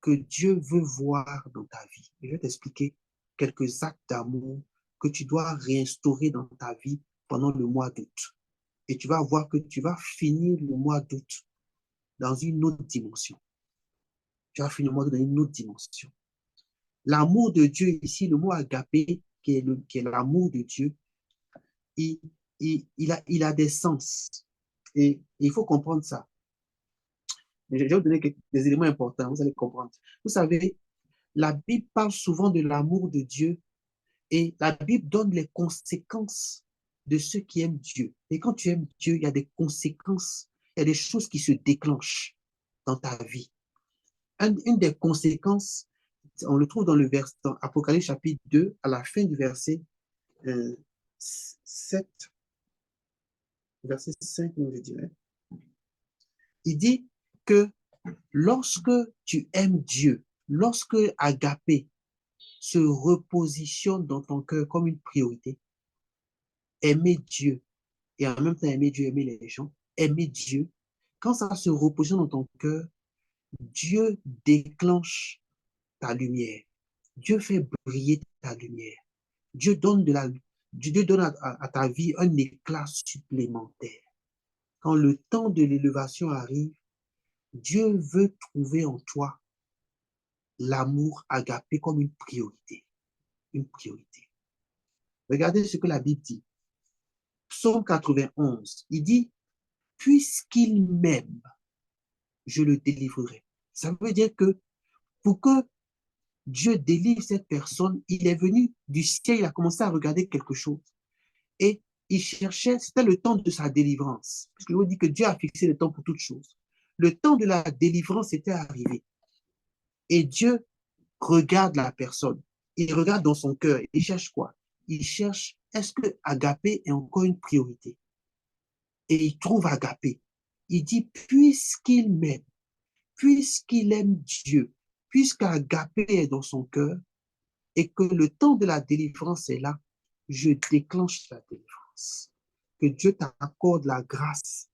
que Dieu veut voir dans ta vie. Je vais t'expliquer quelques actes d'amour que tu dois réinstaurer dans ta vie pendant le mois d'août. Et tu vas voir que tu vas finir le mois d'août dans une autre dimension. Tu vas finir le mois d'août dans une autre dimension. L'amour de Dieu ici, le mot agapé, qui est l'amour de Dieu, il a des sens. Et il faut comprendre ça. Je vais vous donner des éléments importants, vous allez comprendre. Vous savez, la Bible parle souvent de l'amour de Dieu et la Bible donne les conséquences de ceux qui aiment Dieu. Et quand tu aimes Dieu, il y a des conséquences, il y a des choses qui se déclenchent dans ta vie. Une des conséquences, on le trouve dans le verset, dans Apocalypse chapitre 2, à la fin du verset 7, verset 5, je dirais. Il dit que lorsque tu aimes Dieu, lorsque agapé se repositionne dans ton cœur comme une priorité, aimer Dieu et en même temps aimer Dieu, aimer les gens, aimer Dieu, quand ça se repositionne dans ton cœur, Dieu déclenche ta lumière. Dieu fait briller ta lumière. Dieu donne à ta vie un éclat supplémentaire. Quand le temps de l'élévation arrive, Dieu veut trouver en toi l'amour agapé comme une priorité. Une priorité. Regardez ce que la Bible dit. Psaume 91, il dit, puisqu'il m'aime, je le délivrerai. Ça veut dire que pour que Dieu délivre cette personne, il est venu du ciel, il a commencé à regarder quelque chose. Et il cherchait, c'était le temps de sa délivrance. Parce que l'on dit que Dieu a fixé le temps pour toutes choses. Le temps de la délivrance était arrivé. Et Dieu regarde la personne. Il regarde dans son cœur. Il cherche quoi? Il cherche, est-ce que agapé est encore une priorité? Et il trouve agapé. Il dit, puisqu'il m'aime, puisqu'il aime Dieu, puisqu'agapé est dans son cœur, et que le temps de la délivrance est là, je déclenche la délivrance. Que Dieu t'accorde la grâce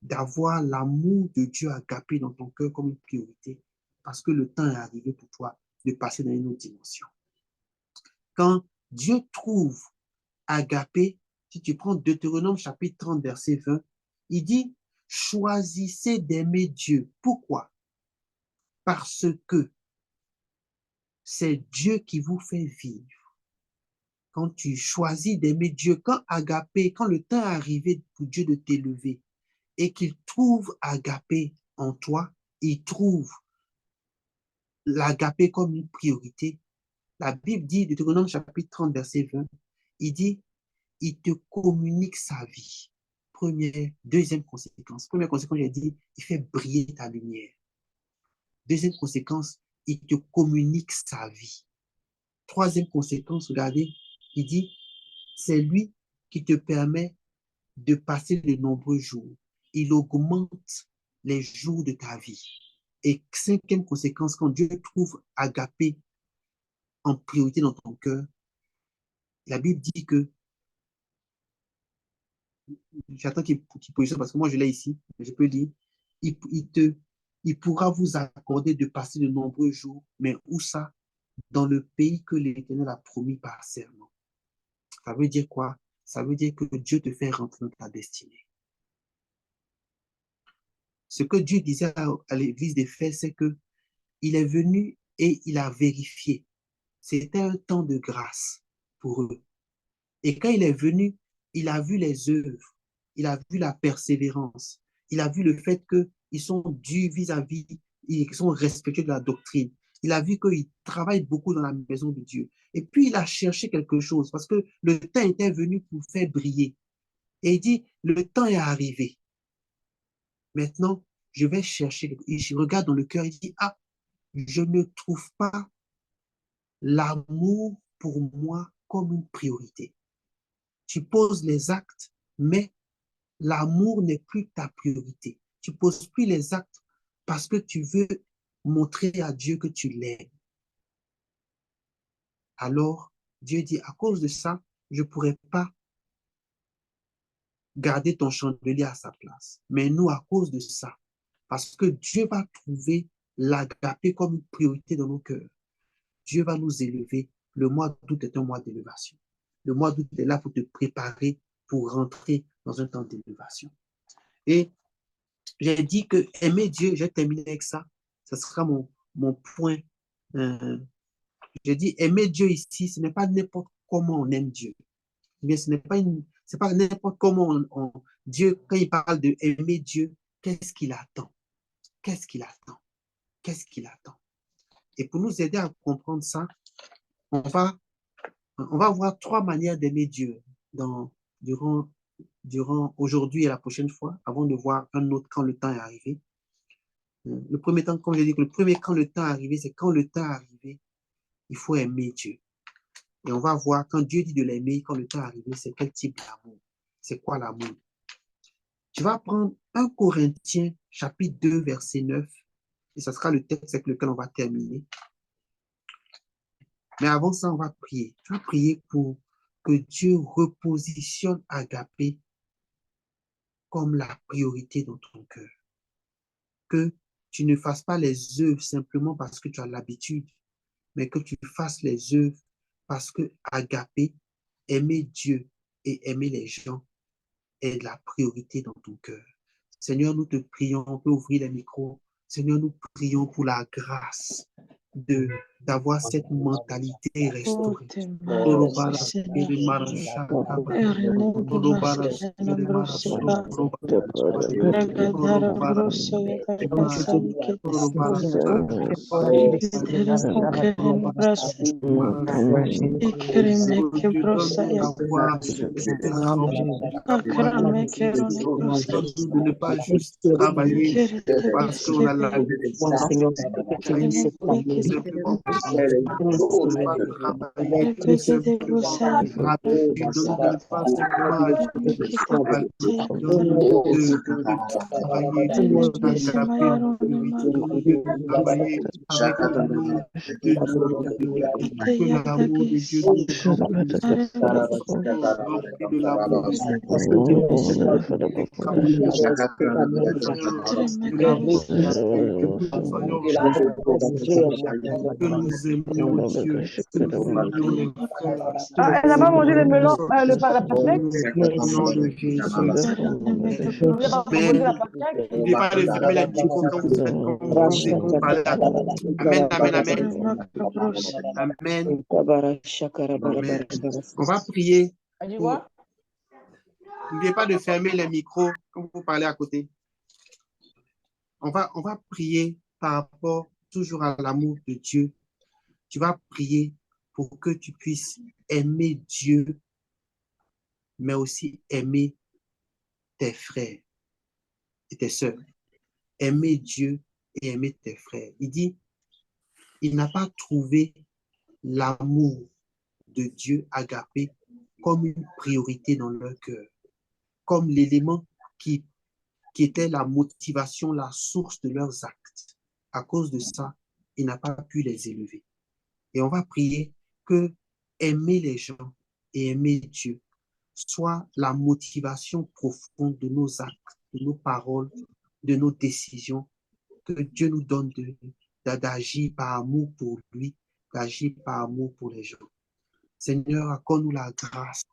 d'avoir l'amour de Dieu agapé dans ton cœur comme une priorité, parce que le temps est arrivé pour toi de passer dans une autre dimension. Quand Dieu trouve agapé, si tu prends Deutéronome chapitre 30, verset 20, il dit, choisissez d'aimer Dieu. Pourquoi? Parce que c'est Dieu qui vous fait vivre. Quand tu choisis d'aimer Dieu, quand agapé, quand le temps est arrivé pour Dieu de t'élever et qu'il trouve agapé en toi, il trouve l'agapé comme une priorité. La Bible dit, Deutéronome chapitre 30, verset 20, il dit, il te communique sa vie. Deuxième conséquence. Première conséquence, j'ai dit, il fait briller ta lumière. Deuxième conséquence, il te communique sa vie. Troisième conséquence, regardez, il dit, c'est lui qui te permet de passer de nombreux jours. Il augmente les jours de ta vie. Et cinquième conséquence, quand Dieu trouve agapé en priorité dans ton cœur, la Bible dit que, j'attends qu'il positionne parce que moi je l'ai ici, je peux lire, il pourra vous accorder de passer de nombreux jours, mais où ça? Dans le pays que l'Éternel a promis par serment. Ça veut dire quoi? Ça veut dire que Dieu te fait rentrer dans ta destinée. Ce que Dieu disait à l'église d'Éphèse, c'est que il est venu et il a vérifié. C'était un temps de grâce pour eux. Et quand il est venu, il a vu les œuvres, il a vu la persévérance, il a vu le fait qu'ils sont dus vis-à-vis, ils sont respectueux de la doctrine. Il a vu qu'ils travaillent beaucoup dans la maison de Dieu. Et puis, il a cherché quelque chose parce que le temps était venu pour faire briller. Et il dit, le temps est arrivé. Maintenant, je vais chercher. Il regarde dans le cœur, il dit, ah, je ne trouve pas l'amour pour moi comme une priorité. Tu poses les actes, mais l'amour n'est plus ta priorité. Tu ne poses plus les actes parce que tu veux montrer à Dieu que tu l'aimes. Alors, Dieu dit, à cause de ça, je ne pourrais pas garder ton chandelier à sa place. Mais nous, à cause de ça, parce que Dieu va trouver l'agapé comme une priorité dans nos cœurs, Dieu va nous élever. Le mois d'août est un mois d'élévation. Le mois d'août est là pour te préparer pour rentrer dans un temps d'élévation. Et j'ai dit que aimer Dieu, j'ai terminé avec ça. Ce sera mon point. J'ai dit aimer Dieu ici, ce n'est pas n'importe comment on aime Dieu. Mais ce n'est pas n'importe comment Dieu, quand il parle de aimer Dieu, qu'est-ce qu'il attend? Qu'est-ce qu'il attend? Qu'est-ce qu'il attend? Et pour nous aider à comprendre ça, on va voir 3 manières d'aimer Dieu durant aujourd'hui et la prochaine fois, avant de voir un autre quand le temps est arrivé. Le premier temps, comme j'ai dit, que le premier quand le temps est arrivé, c'est quand le temps est arrivé, il faut aimer Dieu. Et on va voir quand Dieu dit de l'aimer, quand le temps est arrivé, c'est quel type d'amour? C'est quoi l'amour? Tu vas prendre 1 Corinthiens, chapitre 2, verset 9, et ce sera le texte avec lequel on va terminer. Mais avant ça, on va prier. Tu vas prier pour que Dieu repositionne Agapé comme la priorité dans ton cœur. Que tu ne fasses pas les œuvres simplement parce que tu as l'habitude, mais que tu fasses les œuvres parce que Agapé, aimer Dieu et aimer les gens est la priorité dans ton cœur. Seigneur, nous te prions, on peut ouvrir les micros. Seigneur, nous prions pour la grâce d'avoir cette mentalité restaurée. De ne pas juste travailler parce qu'on a la que nous aimions Dieu, que nous aimions les frères. Ah, elle n'a pas mangé le melon, la pastèque? Au nom de Jésus. Elle n'a pas mangé la pastèque? N'oubliez pas de fermer les micros quand vous parlez. Amen, amen, amen. Amen. Amen. On va prier. N'oubliez pas de fermer les micros quand vous parlez à côté. On va prier par rapport toujours à l'amour de Dieu. Tu vas prier pour que tu puisses aimer Dieu, mais aussi aimer tes frères et tes sœurs. Aimer Dieu et aimer tes frères. Il dit, il n'a pas trouvé l'amour de Dieu agapé comme une priorité dans leur cœur, comme l'élément qui était la motivation, la source de leurs actes. À cause de ça, il n'a pas pu les élever. Et on va prier que aimer les gens et aimer Dieu soit la motivation profonde de nos actes, de nos paroles, de nos décisions, que Dieu nous donne d'agir par amour pour lui, d'agir par amour pour les gens. Seigneur, accorde-nous la grâce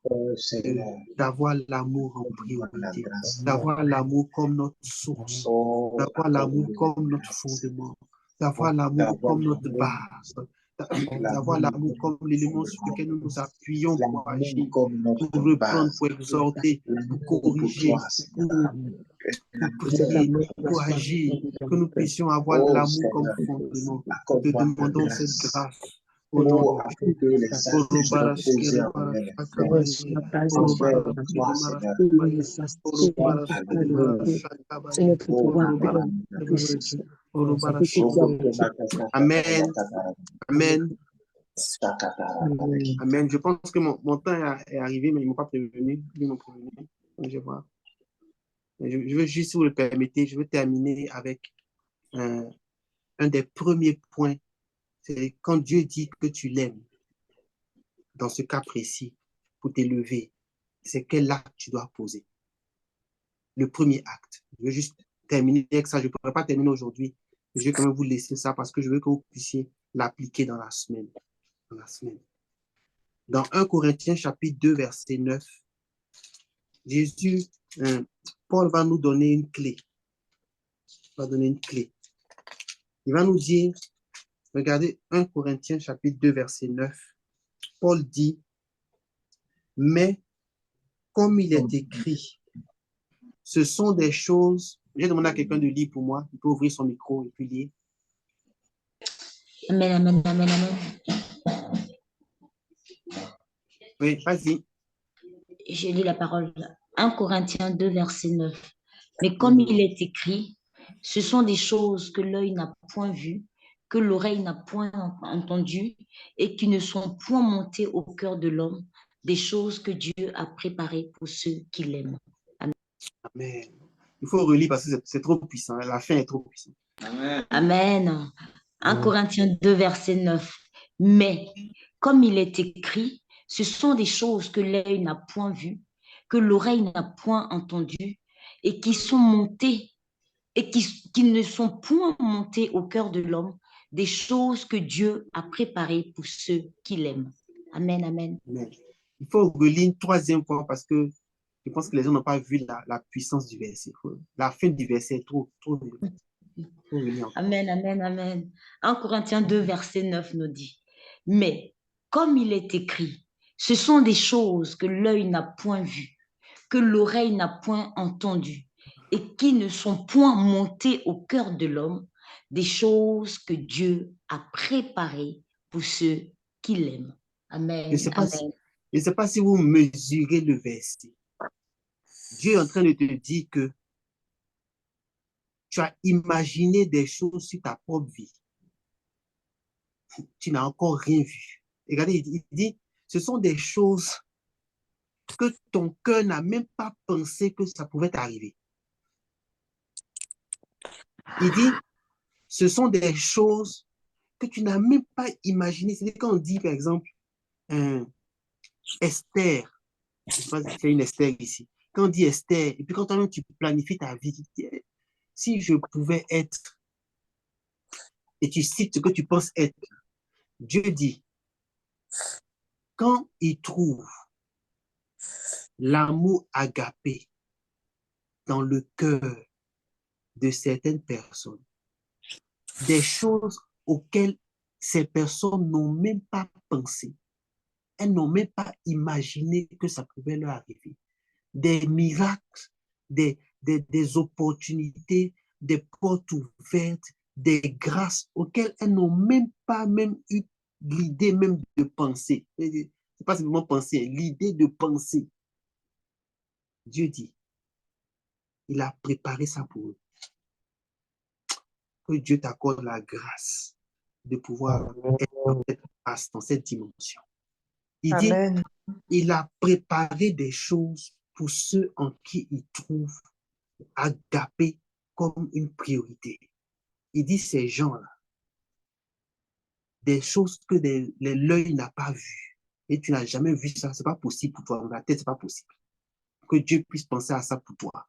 d'avoir l'amour en priorité, d'avoir l'amour comme notre source, d'avoir l'amour comme notre fondement, d'avoir l'amour comme notre base, d'avoir l'amour comme l'élément sur lequel nous nous appuyons pour agir, pour reprendre, pour exhorter, pour corriger, pour prier, pour agir, que nous puissions avoir l'amour comme fondement. Nous te demandons cette grâce. Au nom de Amen. Amen. Amen. Je pense que mon temps est arrivé, mais ils ne m'ont pas prévenu. Ils m'ont prévenu. Je vais voir. Je veux juste, si vous le permettez, je veux terminer avec un des premiers points. C'est quand Dieu dit que tu l'aimes, dans ce cas précis, pour t'élever, c'est quel acte tu dois poser. Le premier acte. Je veux juste terminer avec ça. Je ne pourrais pas terminer aujourd'hui, Je vais quand même vous laisser ça parce que je veux que vous puissiez l'appliquer dans la semaine. Dans 1 Corinthiens chapitre 2, verset 9, Paul va nous donner une clé. Il va nous dire, regardez 1 Corinthiens chapitre 2, verset 9, Paul dit, mais comme il est écrit, ce sont des choses... J'ai demandé à quelqu'un de lire pour moi. Il peut ouvrir son micro et puis lire. Amen, amen, amen, amen. Oui, vas-y. Je lis la parole. 1 Corinthiens 2, verset 9. Mais comme il est écrit, ce sont des choses que l'œil n'a point vues, que l'oreille n'a point entendues et qui ne sont point montées au cœur de l'homme, des choses que Dieu a préparées pour ceux qui l'aiment. Amen. Amen. Il faut relire parce que c'est trop puissant. La fin est trop puissante. Amen. Amen. 1 Corinthiens 2, verset 9. Mais, comme il est écrit, ce sont des choses que l'œil n'a point vues, que l'oreille n'a point entendues, et qui sont montées, et qui ne sont point montées au cœur de l'homme, des choses que Dieu a préparées pour ceux qui l'aiment. Amen, amen. Amen. Il faut relire une troisième fois parce que je pense que les gens n'ont pas vu la puissance du verset. La fin du verset est trop Amen, amen, amen. 1 Corinthiens 2, verset 9 nous dit, mais comme il est écrit, ce sont des choses que l'œil n'a point vues, que l'oreille n'a point entendues, et qui ne sont point montées au cœur de l'homme, des choses que Dieu a préparées pour ceux qui l'aiment. Amen. Je ne sais pas si vous mesurez le verset. Dieu est en train de te dire que tu as imaginé des choses sur ta propre vie. Tu n'as encore rien vu. Regardez, il dit, ce sont des choses que ton cœur n'a même pas pensé que ça pouvait t'arriver. Il dit, ce sont des choses que tu n'as même pas imaginé. C'est-à-dire quand on dit, par exemple, Esther, je ne sais pas si c'est une Esther ici, quand on dit Esther, et puis quand toi-même tu planifies ta vie, tu dis, si je pouvais être, et tu cites ce que tu penses être, Dieu dit, quand il trouve l'amour agapé dans le cœur de certaines personnes, des choses auxquelles ces personnes n'ont même pas pensé, elles n'ont même pas imaginé que ça pouvait leur arriver. Des miracles, des opportunités, des portes ouvertes, des grâces auxquelles elles n'ont même pas eu l'idée même de penser. C'est pas simplement penser, l'idée de penser. Dieu dit, il a préparé ça pour eux. Que Dieu t'accorde la grâce de pouvoir être dans cette dimension. Il dit, il a préparé des choses pour ceux en qui il trouve agapé comme une priorité. Il dit, ces gens-là, des choses que l'œil n'a pas vues, et tu n'as jamais vu ça, c'est pas possible pour toi, dans la tête, c'est pas possible. Que Dieu puisse penser à ça pour toi.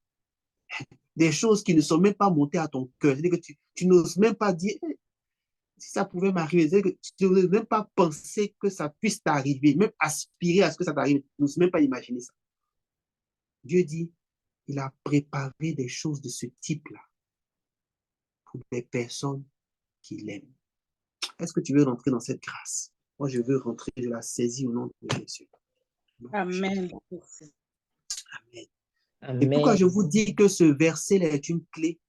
Des choses qui ne sont même pas montées à ton cœur, c'est-à-dire que tu n'oses même pas dire, si ça pouvait m'arriver, c'est-à-dire que tu n'oses même pas penser que ça puisse t'arriver, même aspirer à ce que ça t'arrive, tu n'oses même pas imaginer ça. Dieu dit, il a préparé des choses de ce type-là pour des personnes qui l'aiment. Est-ce que tu veux rentrer dans cette grâce? Moi, je veux rentrer, je la saisis au nom de Jésus. Amen. Amen. Amen. Et pourquoi je vous dis que ce verset-là est une clé?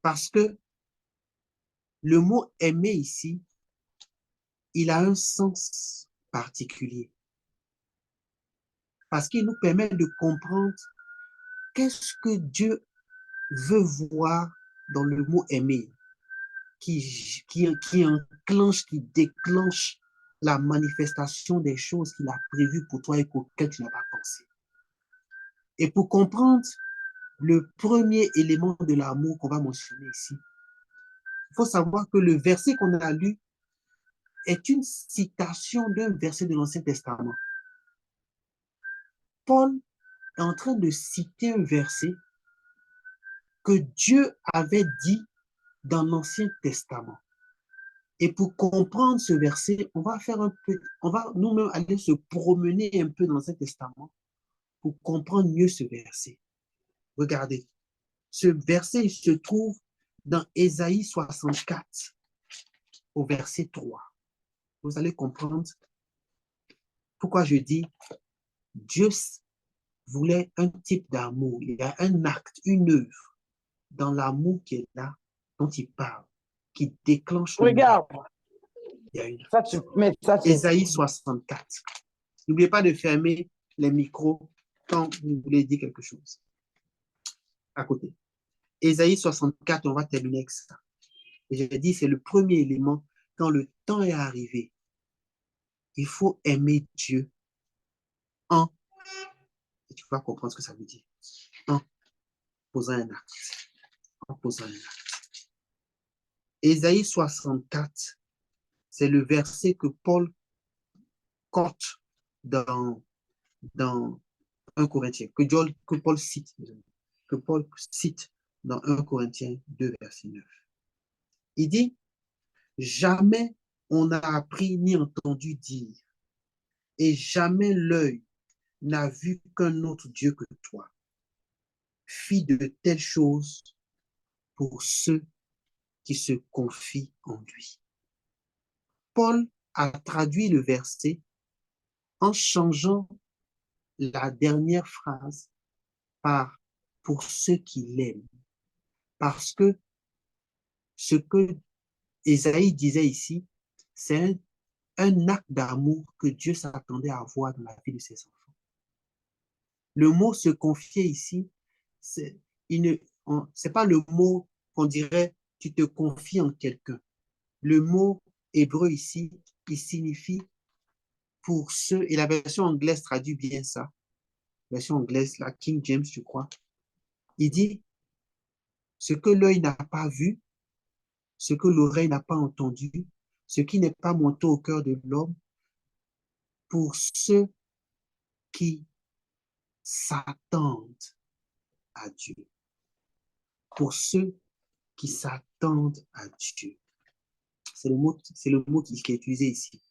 Parce que le mot aimer ici, il a un sens particulier. Parce qu'il nous permet de comprendre qu'est-ce que Dieu veut voir dans le mot aimer, qui enclenche, qui déclenche la manifestation des choses qu'il a prévues pour toi et auxquelles tu n'as pas pensé. Et pour comprendre le premier élément de l'amour qu'on va mentionner ici, il faut savoir que le verset qu'on a lu est une citation d'un verset de l'Ancien Testament. Paul est en train de citer un verset que Dieu avait dit dans l'Ancien Testament. Et pour comprendre ce verset, on va nous-mêmes aller se promener un peu dans l'Ancien Testament pour comprendre mieux ce verset. Regardez, ce verset il se trouve dans Ésaïe 64, au verset 3. Vous allez comprendre pourquoi je dis Dieu voulait un type d'amour. Il y a un acte, une œuvre dans l'amour qui est là, dont il parle, qui déclenche le Regarde. Il y a une... Ça, tu mets ça. Ésaïe 64. N'oubliez pas de fermer les micros quand vous voulez dire quelque chose. À côté. Ésaïe 64, on va terminer avec ça. Et j'ai dit, c'est le premier élément. Quand le temps est arrivé, il faut aimer Dieu en, et tu vas comprendre ce que ça veut dire, en posant un acte. En posant un acte. Ésaïe 64, c'est le verset que Paul cote dans 1 Corinthiens, que Paul cite dans 1 Corinthiens 2, verset 9. Il dit, jamais on n'a appris ni entendu dire, et jamais l'œil n'a vu qu'un autre Dieu que toi, fit de telles choses pour ceux qui se confient en lui. Paul a traduit le verset en changeant la dernière phrase par « pour ceux qui l'aiment ». Parce que ce que Ésaïe disait ici, c'est un acte d'amour que Dieu s'attendait à voir dans la vie de ses enfants. Le mot « se confier » ici, c'est pas le mot qu'on dirait « tu te confies en quelqu'un ». Le mot hébreu ici, il signifie « pour ceux », et la version anglaise traduit bien ça, la version anglaise, la King James, je crois. Il dit « ce que l'œil n'a pas vu, ce que l'oreille n'a pas entendu, ce qui n'est pas monté au cœur de l'homme, pour ceux qui s'attendent à Dieu. Pour ceux qui s'attendent à Dieu. C'est le mot qui est utilisé ici.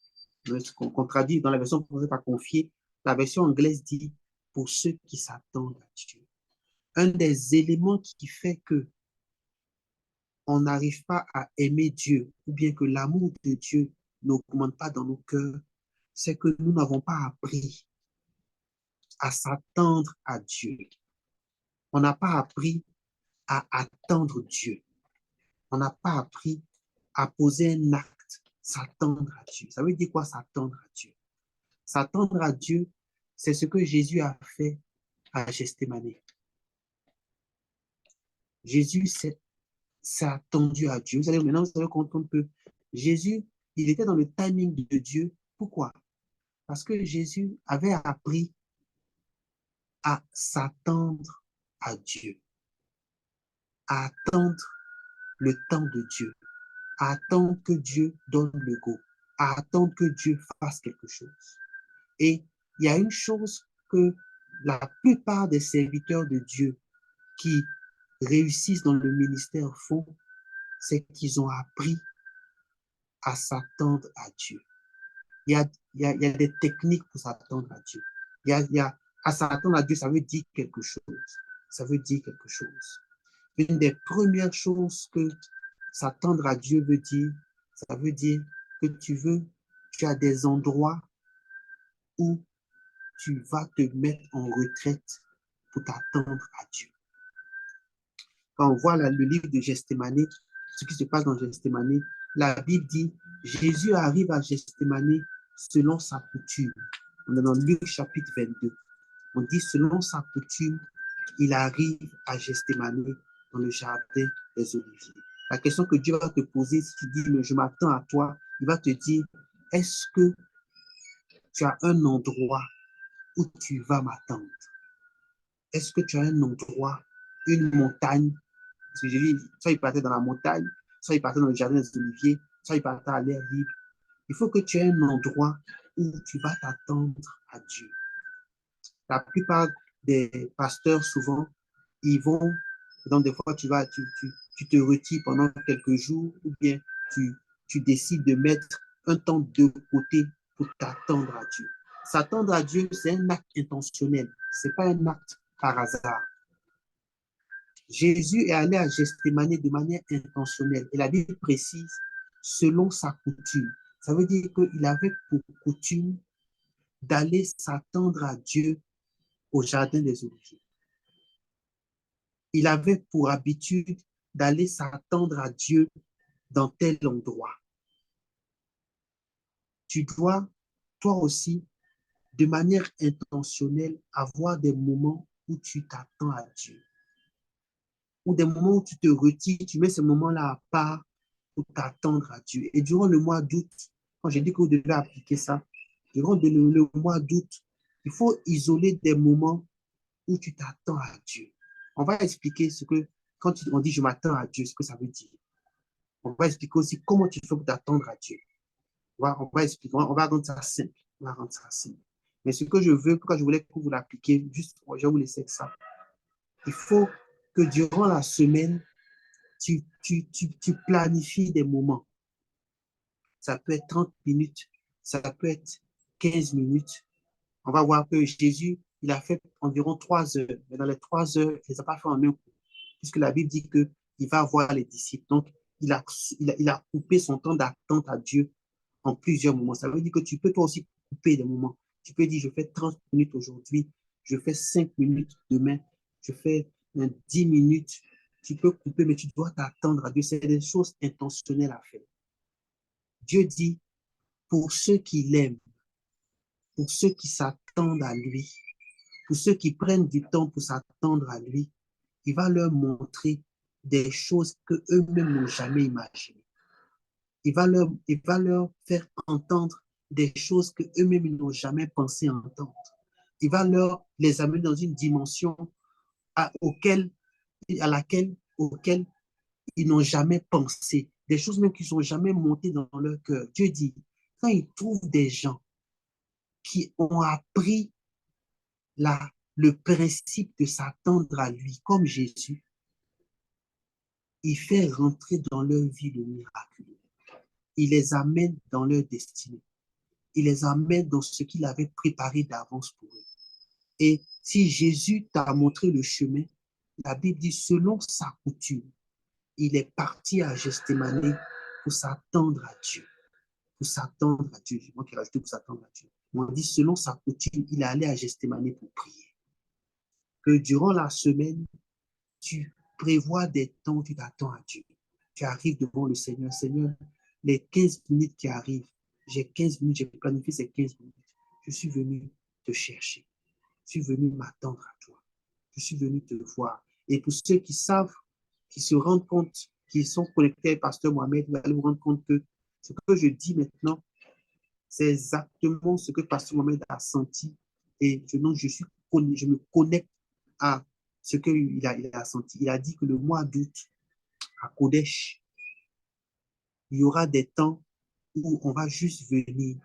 Qu'on traduit dans la version française par confier, la version anglaise dit pour ceux qui s'attendent à Dieu. Un des éléments qui fait que on n'arrive pas à aimer Dieu, ou bien que l'amour de Dieu n'augmente pas dans nos cœurs, c'est que nous n'avons pas appris à s'attendre à Dieu. On n'a pas appris à attendre Dieu. On n'a pas appris à poser un acte, s'attendre à Dieu. Ça veut dire quoi, s'attendre à Dieu? S'attendre à Dieu, c'est ce que Jésus a fait à Gethsémani. Jésus s'est attendu à Dieu. Maintenant, vous allez comprendre que Jésus, il était dans le timing de Dieu. Pourquoi? Parce que Jésus avait appris à s'attendre à Dieu, à attendre le temps de Dieu, à attendre que Dieu donne le go, à attendre que Dieu fasse quelque chose. Et il y a une chose que la plupart des serviteurs de Dieu qui réussissent dans le ministère font, c'est qu'ils ont appris à s'attendre à Dieu. Il y a des techniques pour s'attendre à Dieu. À s'attendre à Dieu, ça veut dire quelque chose. Ça veut dire quelque chose. Une des premières choses que s'attendre à Dieu veut dire, ça veut dire que tu as des endroits où tu vas te mettre en retraite pour t'attendre à Dieu. Quand on voit le livre de Gethsémani, ce qui se passe dans Gethsémani, la Bible dit, Jésus arrive à Gethsémani selon sa coutume. On est dans Luc chapitre 22. On dit, selon sa coutume, il arrive à Gethsémani dans le jardin des Oliviers. La question que Dieu va te poser, si tu dis, je m'attends à toi, il va te dire, est-ce que tu as un endroit où tu vas m'attendre? Est-ce que tu as un endroit, une montagne? Parce que j'ai dit, soit il partait dans la montagne, soit il partait dans le jardin des Oliviers, soit il partait à l'air libre. Il faut que tu aies un endroit où tu vas t'attendre à Dieu. La plupart des pasteurs, souvent, ils vont, donc des fois, tu tu te retires pendant quelques jours ou bien tu décides de mettre un temps de côté pour t'attendre à Dieu. S'attendre à Dieu, c'est un acte intentionnel. Ce n'est pas un acte par hasard. Jésus est allé à Gethsémane de manière intentionnelle. Et la Bible précise, selon sa coutume. Ça veut dire qu'il avait pour coutume d'aller s'attendre à Dieu au jardin des Oliviers. Il avait pour habitude d'aller s'attendre à Dieu dans tel endroit. Tu dois, toi aussi, de manière intentionnelle, avoir des moments où tu t'attends à Dieu. Ou des moments où tu te retires, tu mets ces moments-là à part pour t'attendre à Dieu. Et durant le mois d'août, quand j'ai dit que vous devez appliquer ça, durant le mois d'août, il faut isoler des moments où tu t'attends à Dieu. On va expliquer ce que, quand on dit je m'attends à Dieu, ce que ça veut dire. On va expliquer aussi comment tu fais pour t'attendre à Dieu. On va expliquer, on va rendre ça simple. On va rendre ça simple. Mais ce que je veux, pourquoi je voulais que vous l'appliquiez, juste, je vais vous laisser ça. Il faut que durant la semaine, tu planifies des moments. Ça peut être 30 minutes, ça peut être 15 minutes. On va voir que Jésus, il a fait environ 3 heures. Mais dans les 3 heures, il ne les a pas fait en un coup. Puisque la Bible dit qu'il va voir les disciples. Donc, il a coupé son temps d'attente à Dieu en plusieurs moments. Ça veut dire que tu peux toi aussi couper des moments. Tu peux dire, je fais 30 minutes aujourd'hui, je fais 5 minutes demain, je fais 10 minutes. Tu peux couper, mais tu dois t'attendre à Dieu. C'est des choses intentionnelles à faire. Dieu dit, pour ceux qui l'aiment, pour ceux qui s'attendent à lui, pour ceux qui prennent du temps pour s'attendre à lui, il va leur montrer des choses qu'eux-mêmes n'ont jamais imaginées. Il va leur faire entendre des choses qu'eux-mêmes n'ont jamais pensé entendre. Il va les amener dans une dimension à laquelle ils n'ont jamais pensé. Des choses même qui ne sont jamais montées dans leur cœur. Dieu dit, quand il trouve des gens qui ont appris le principe de s'attendre à lui, comme Jésus, il fait rentrer dans leur vie le miraculeux. Il les amène dans leur destinée. Il les amène dans ce qu'il avait préparé d'avance pour eux. Et si Jésus t'a montré le chemin, la Bible dit, selon sa coutume, il est parti à Gethsémane pour s'attendre à Dieu. Pour s'attendre à Dieu. Moi qui ai rajouté pour s'attendre à Dieu. On dit, selon sa coutume, il est allé à Gethsémane pour prier. Que durant la semaine, tu prévois des temps où tu t'attends à Dieu. Tu arrives devant le Seigneur. Seigneur, les 15 minutes qui arrivent, j'ai 15 minutes, j'ai planifié ces 15 minutes. Je suis venu te chercher. Je suis venu m'attendre à toi. Je suis venu te voir. Et pour ceux qui savent, qui se rendent compte, qui sont connectés à Pasteur Mohamed, vous allez vous rendre compte que ce que je dis maintenant, c'est exactement ce que Pasteur Mohamed a senti. Et je me connecte à ce qu'il a senti. Il a dit que le mois d'août, à Kodesh, il y aura des temps où on va juste venir,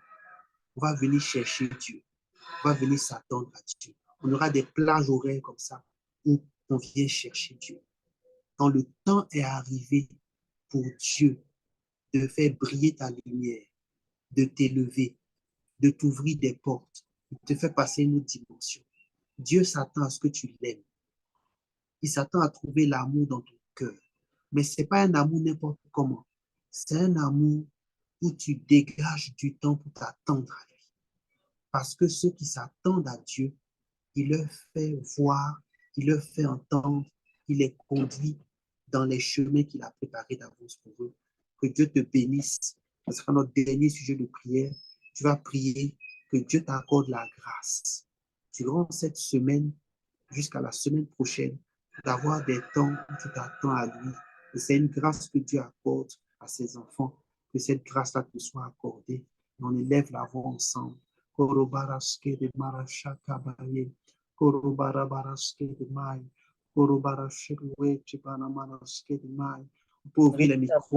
on va venir chercher Dieu, on va venir s'attendre à Dieu. On aura des plages horaires comme ça où on vient chercher Dieu. Quand le temps est arrivé pour Dieu de faire briller ta lumière, de t'élever, de t'ouvrir des portes, de te faire passer une autre dimension. Dieu s'attend à ce que tu l'aimes. Il s'attend à trouver l'amour dans ton cœur. Mais ce n'est pas un amour n'importe comment. C'est un amour où tu dégages du temps pour t'attendre à lui. Parce que ceux qui s'attendent à Dieu, il leur fait voir, il leur fait entendre, il les conduit dans les chemins qu'il a préparés d'avance pour eux. Que Dieu te bénisse. Ce sera notre dernier sujet de prière. Tu vas prier que Dieu t'accorde la grâce. Durant cette semaine, jusqu'à la semaine prochaine, d'avoir des temps où tu t'attends à lui. Et c'est une grâce que Dieu accorde à ses enfants. Que cette grâce-là te soit accordée. Et on élève la voix ensemble. Korobaraske de marashaka baye. Korobaraske de mai. Korobaraske de mai. pour ouvrir les micros.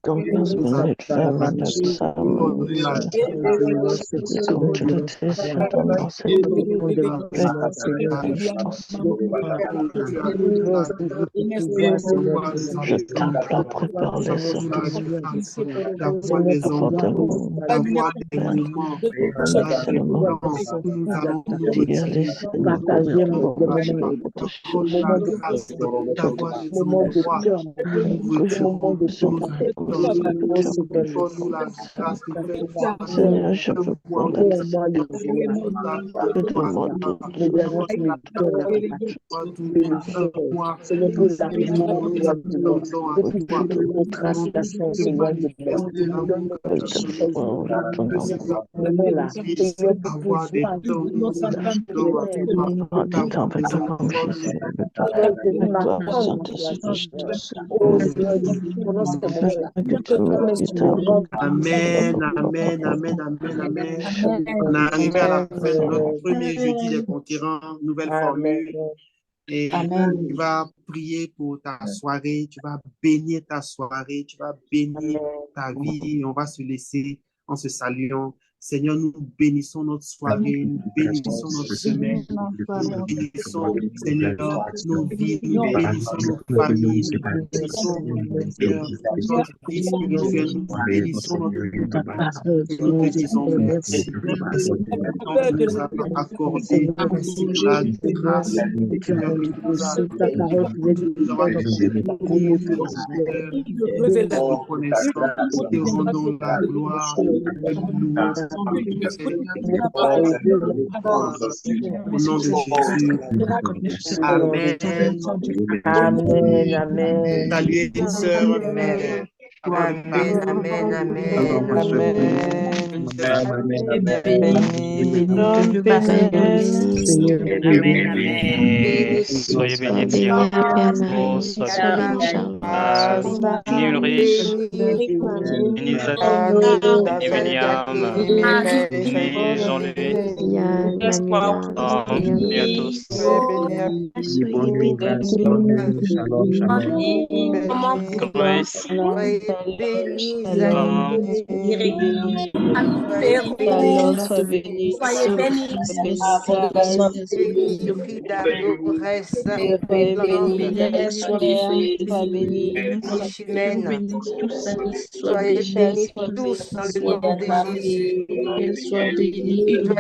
Don't pass me let ferme la femme. Comme tu le sais, Seigneur, dans cette je t'implore, prépare-les sur ton d'avoir des moments, d'avoir des moments, nous allons nous retirer, partager mon moment de d'avoir des moment de endroits cœur, moment de donne-nous la grâce de faire Seigneur, je veux prendre moi le demande Seigneur, pour la procrastination, Seigneur, de moment-là, Seigneur, avoir des temps avec toi comme Jésus, Amen, amen, amen, amen, amen. On est arrivé à la fin de notre premier jeudi des conquérants, nouvelle formule. Et tu vas prier pour ta soirée, tu vas bénir ta soirée, tu vas bénir ta vie. On va se laisser en se saluant. Seigneur, nous bénissons notre soirée, nous bénissons notre semaine, nous bénissons, Seigneur, nos vies, nous bénissons nos familles, nous bénissons, Seigneur, notre vie spirituelle, nous bénissons notre vie. Nous te disons merci. Merci pour que tu nous as accordé. Merci pour la grâce, Seigneur, que tu nous as reconnaissant. Te rendons la gloire, te louons. Au nom de Jésus. Amen. Amen, amen. Saluez une sœur. Amen. Amen, amen, amen. Soyez bénis, Tira. Soyez bénis, Ulrich. Bénis Zadok. Bénis William. Bénis Jean-Louis. Bénis à tous. Grace. Soyez bénis. Soyez bénis. Soyez bénis tous dans le nom de Jésus.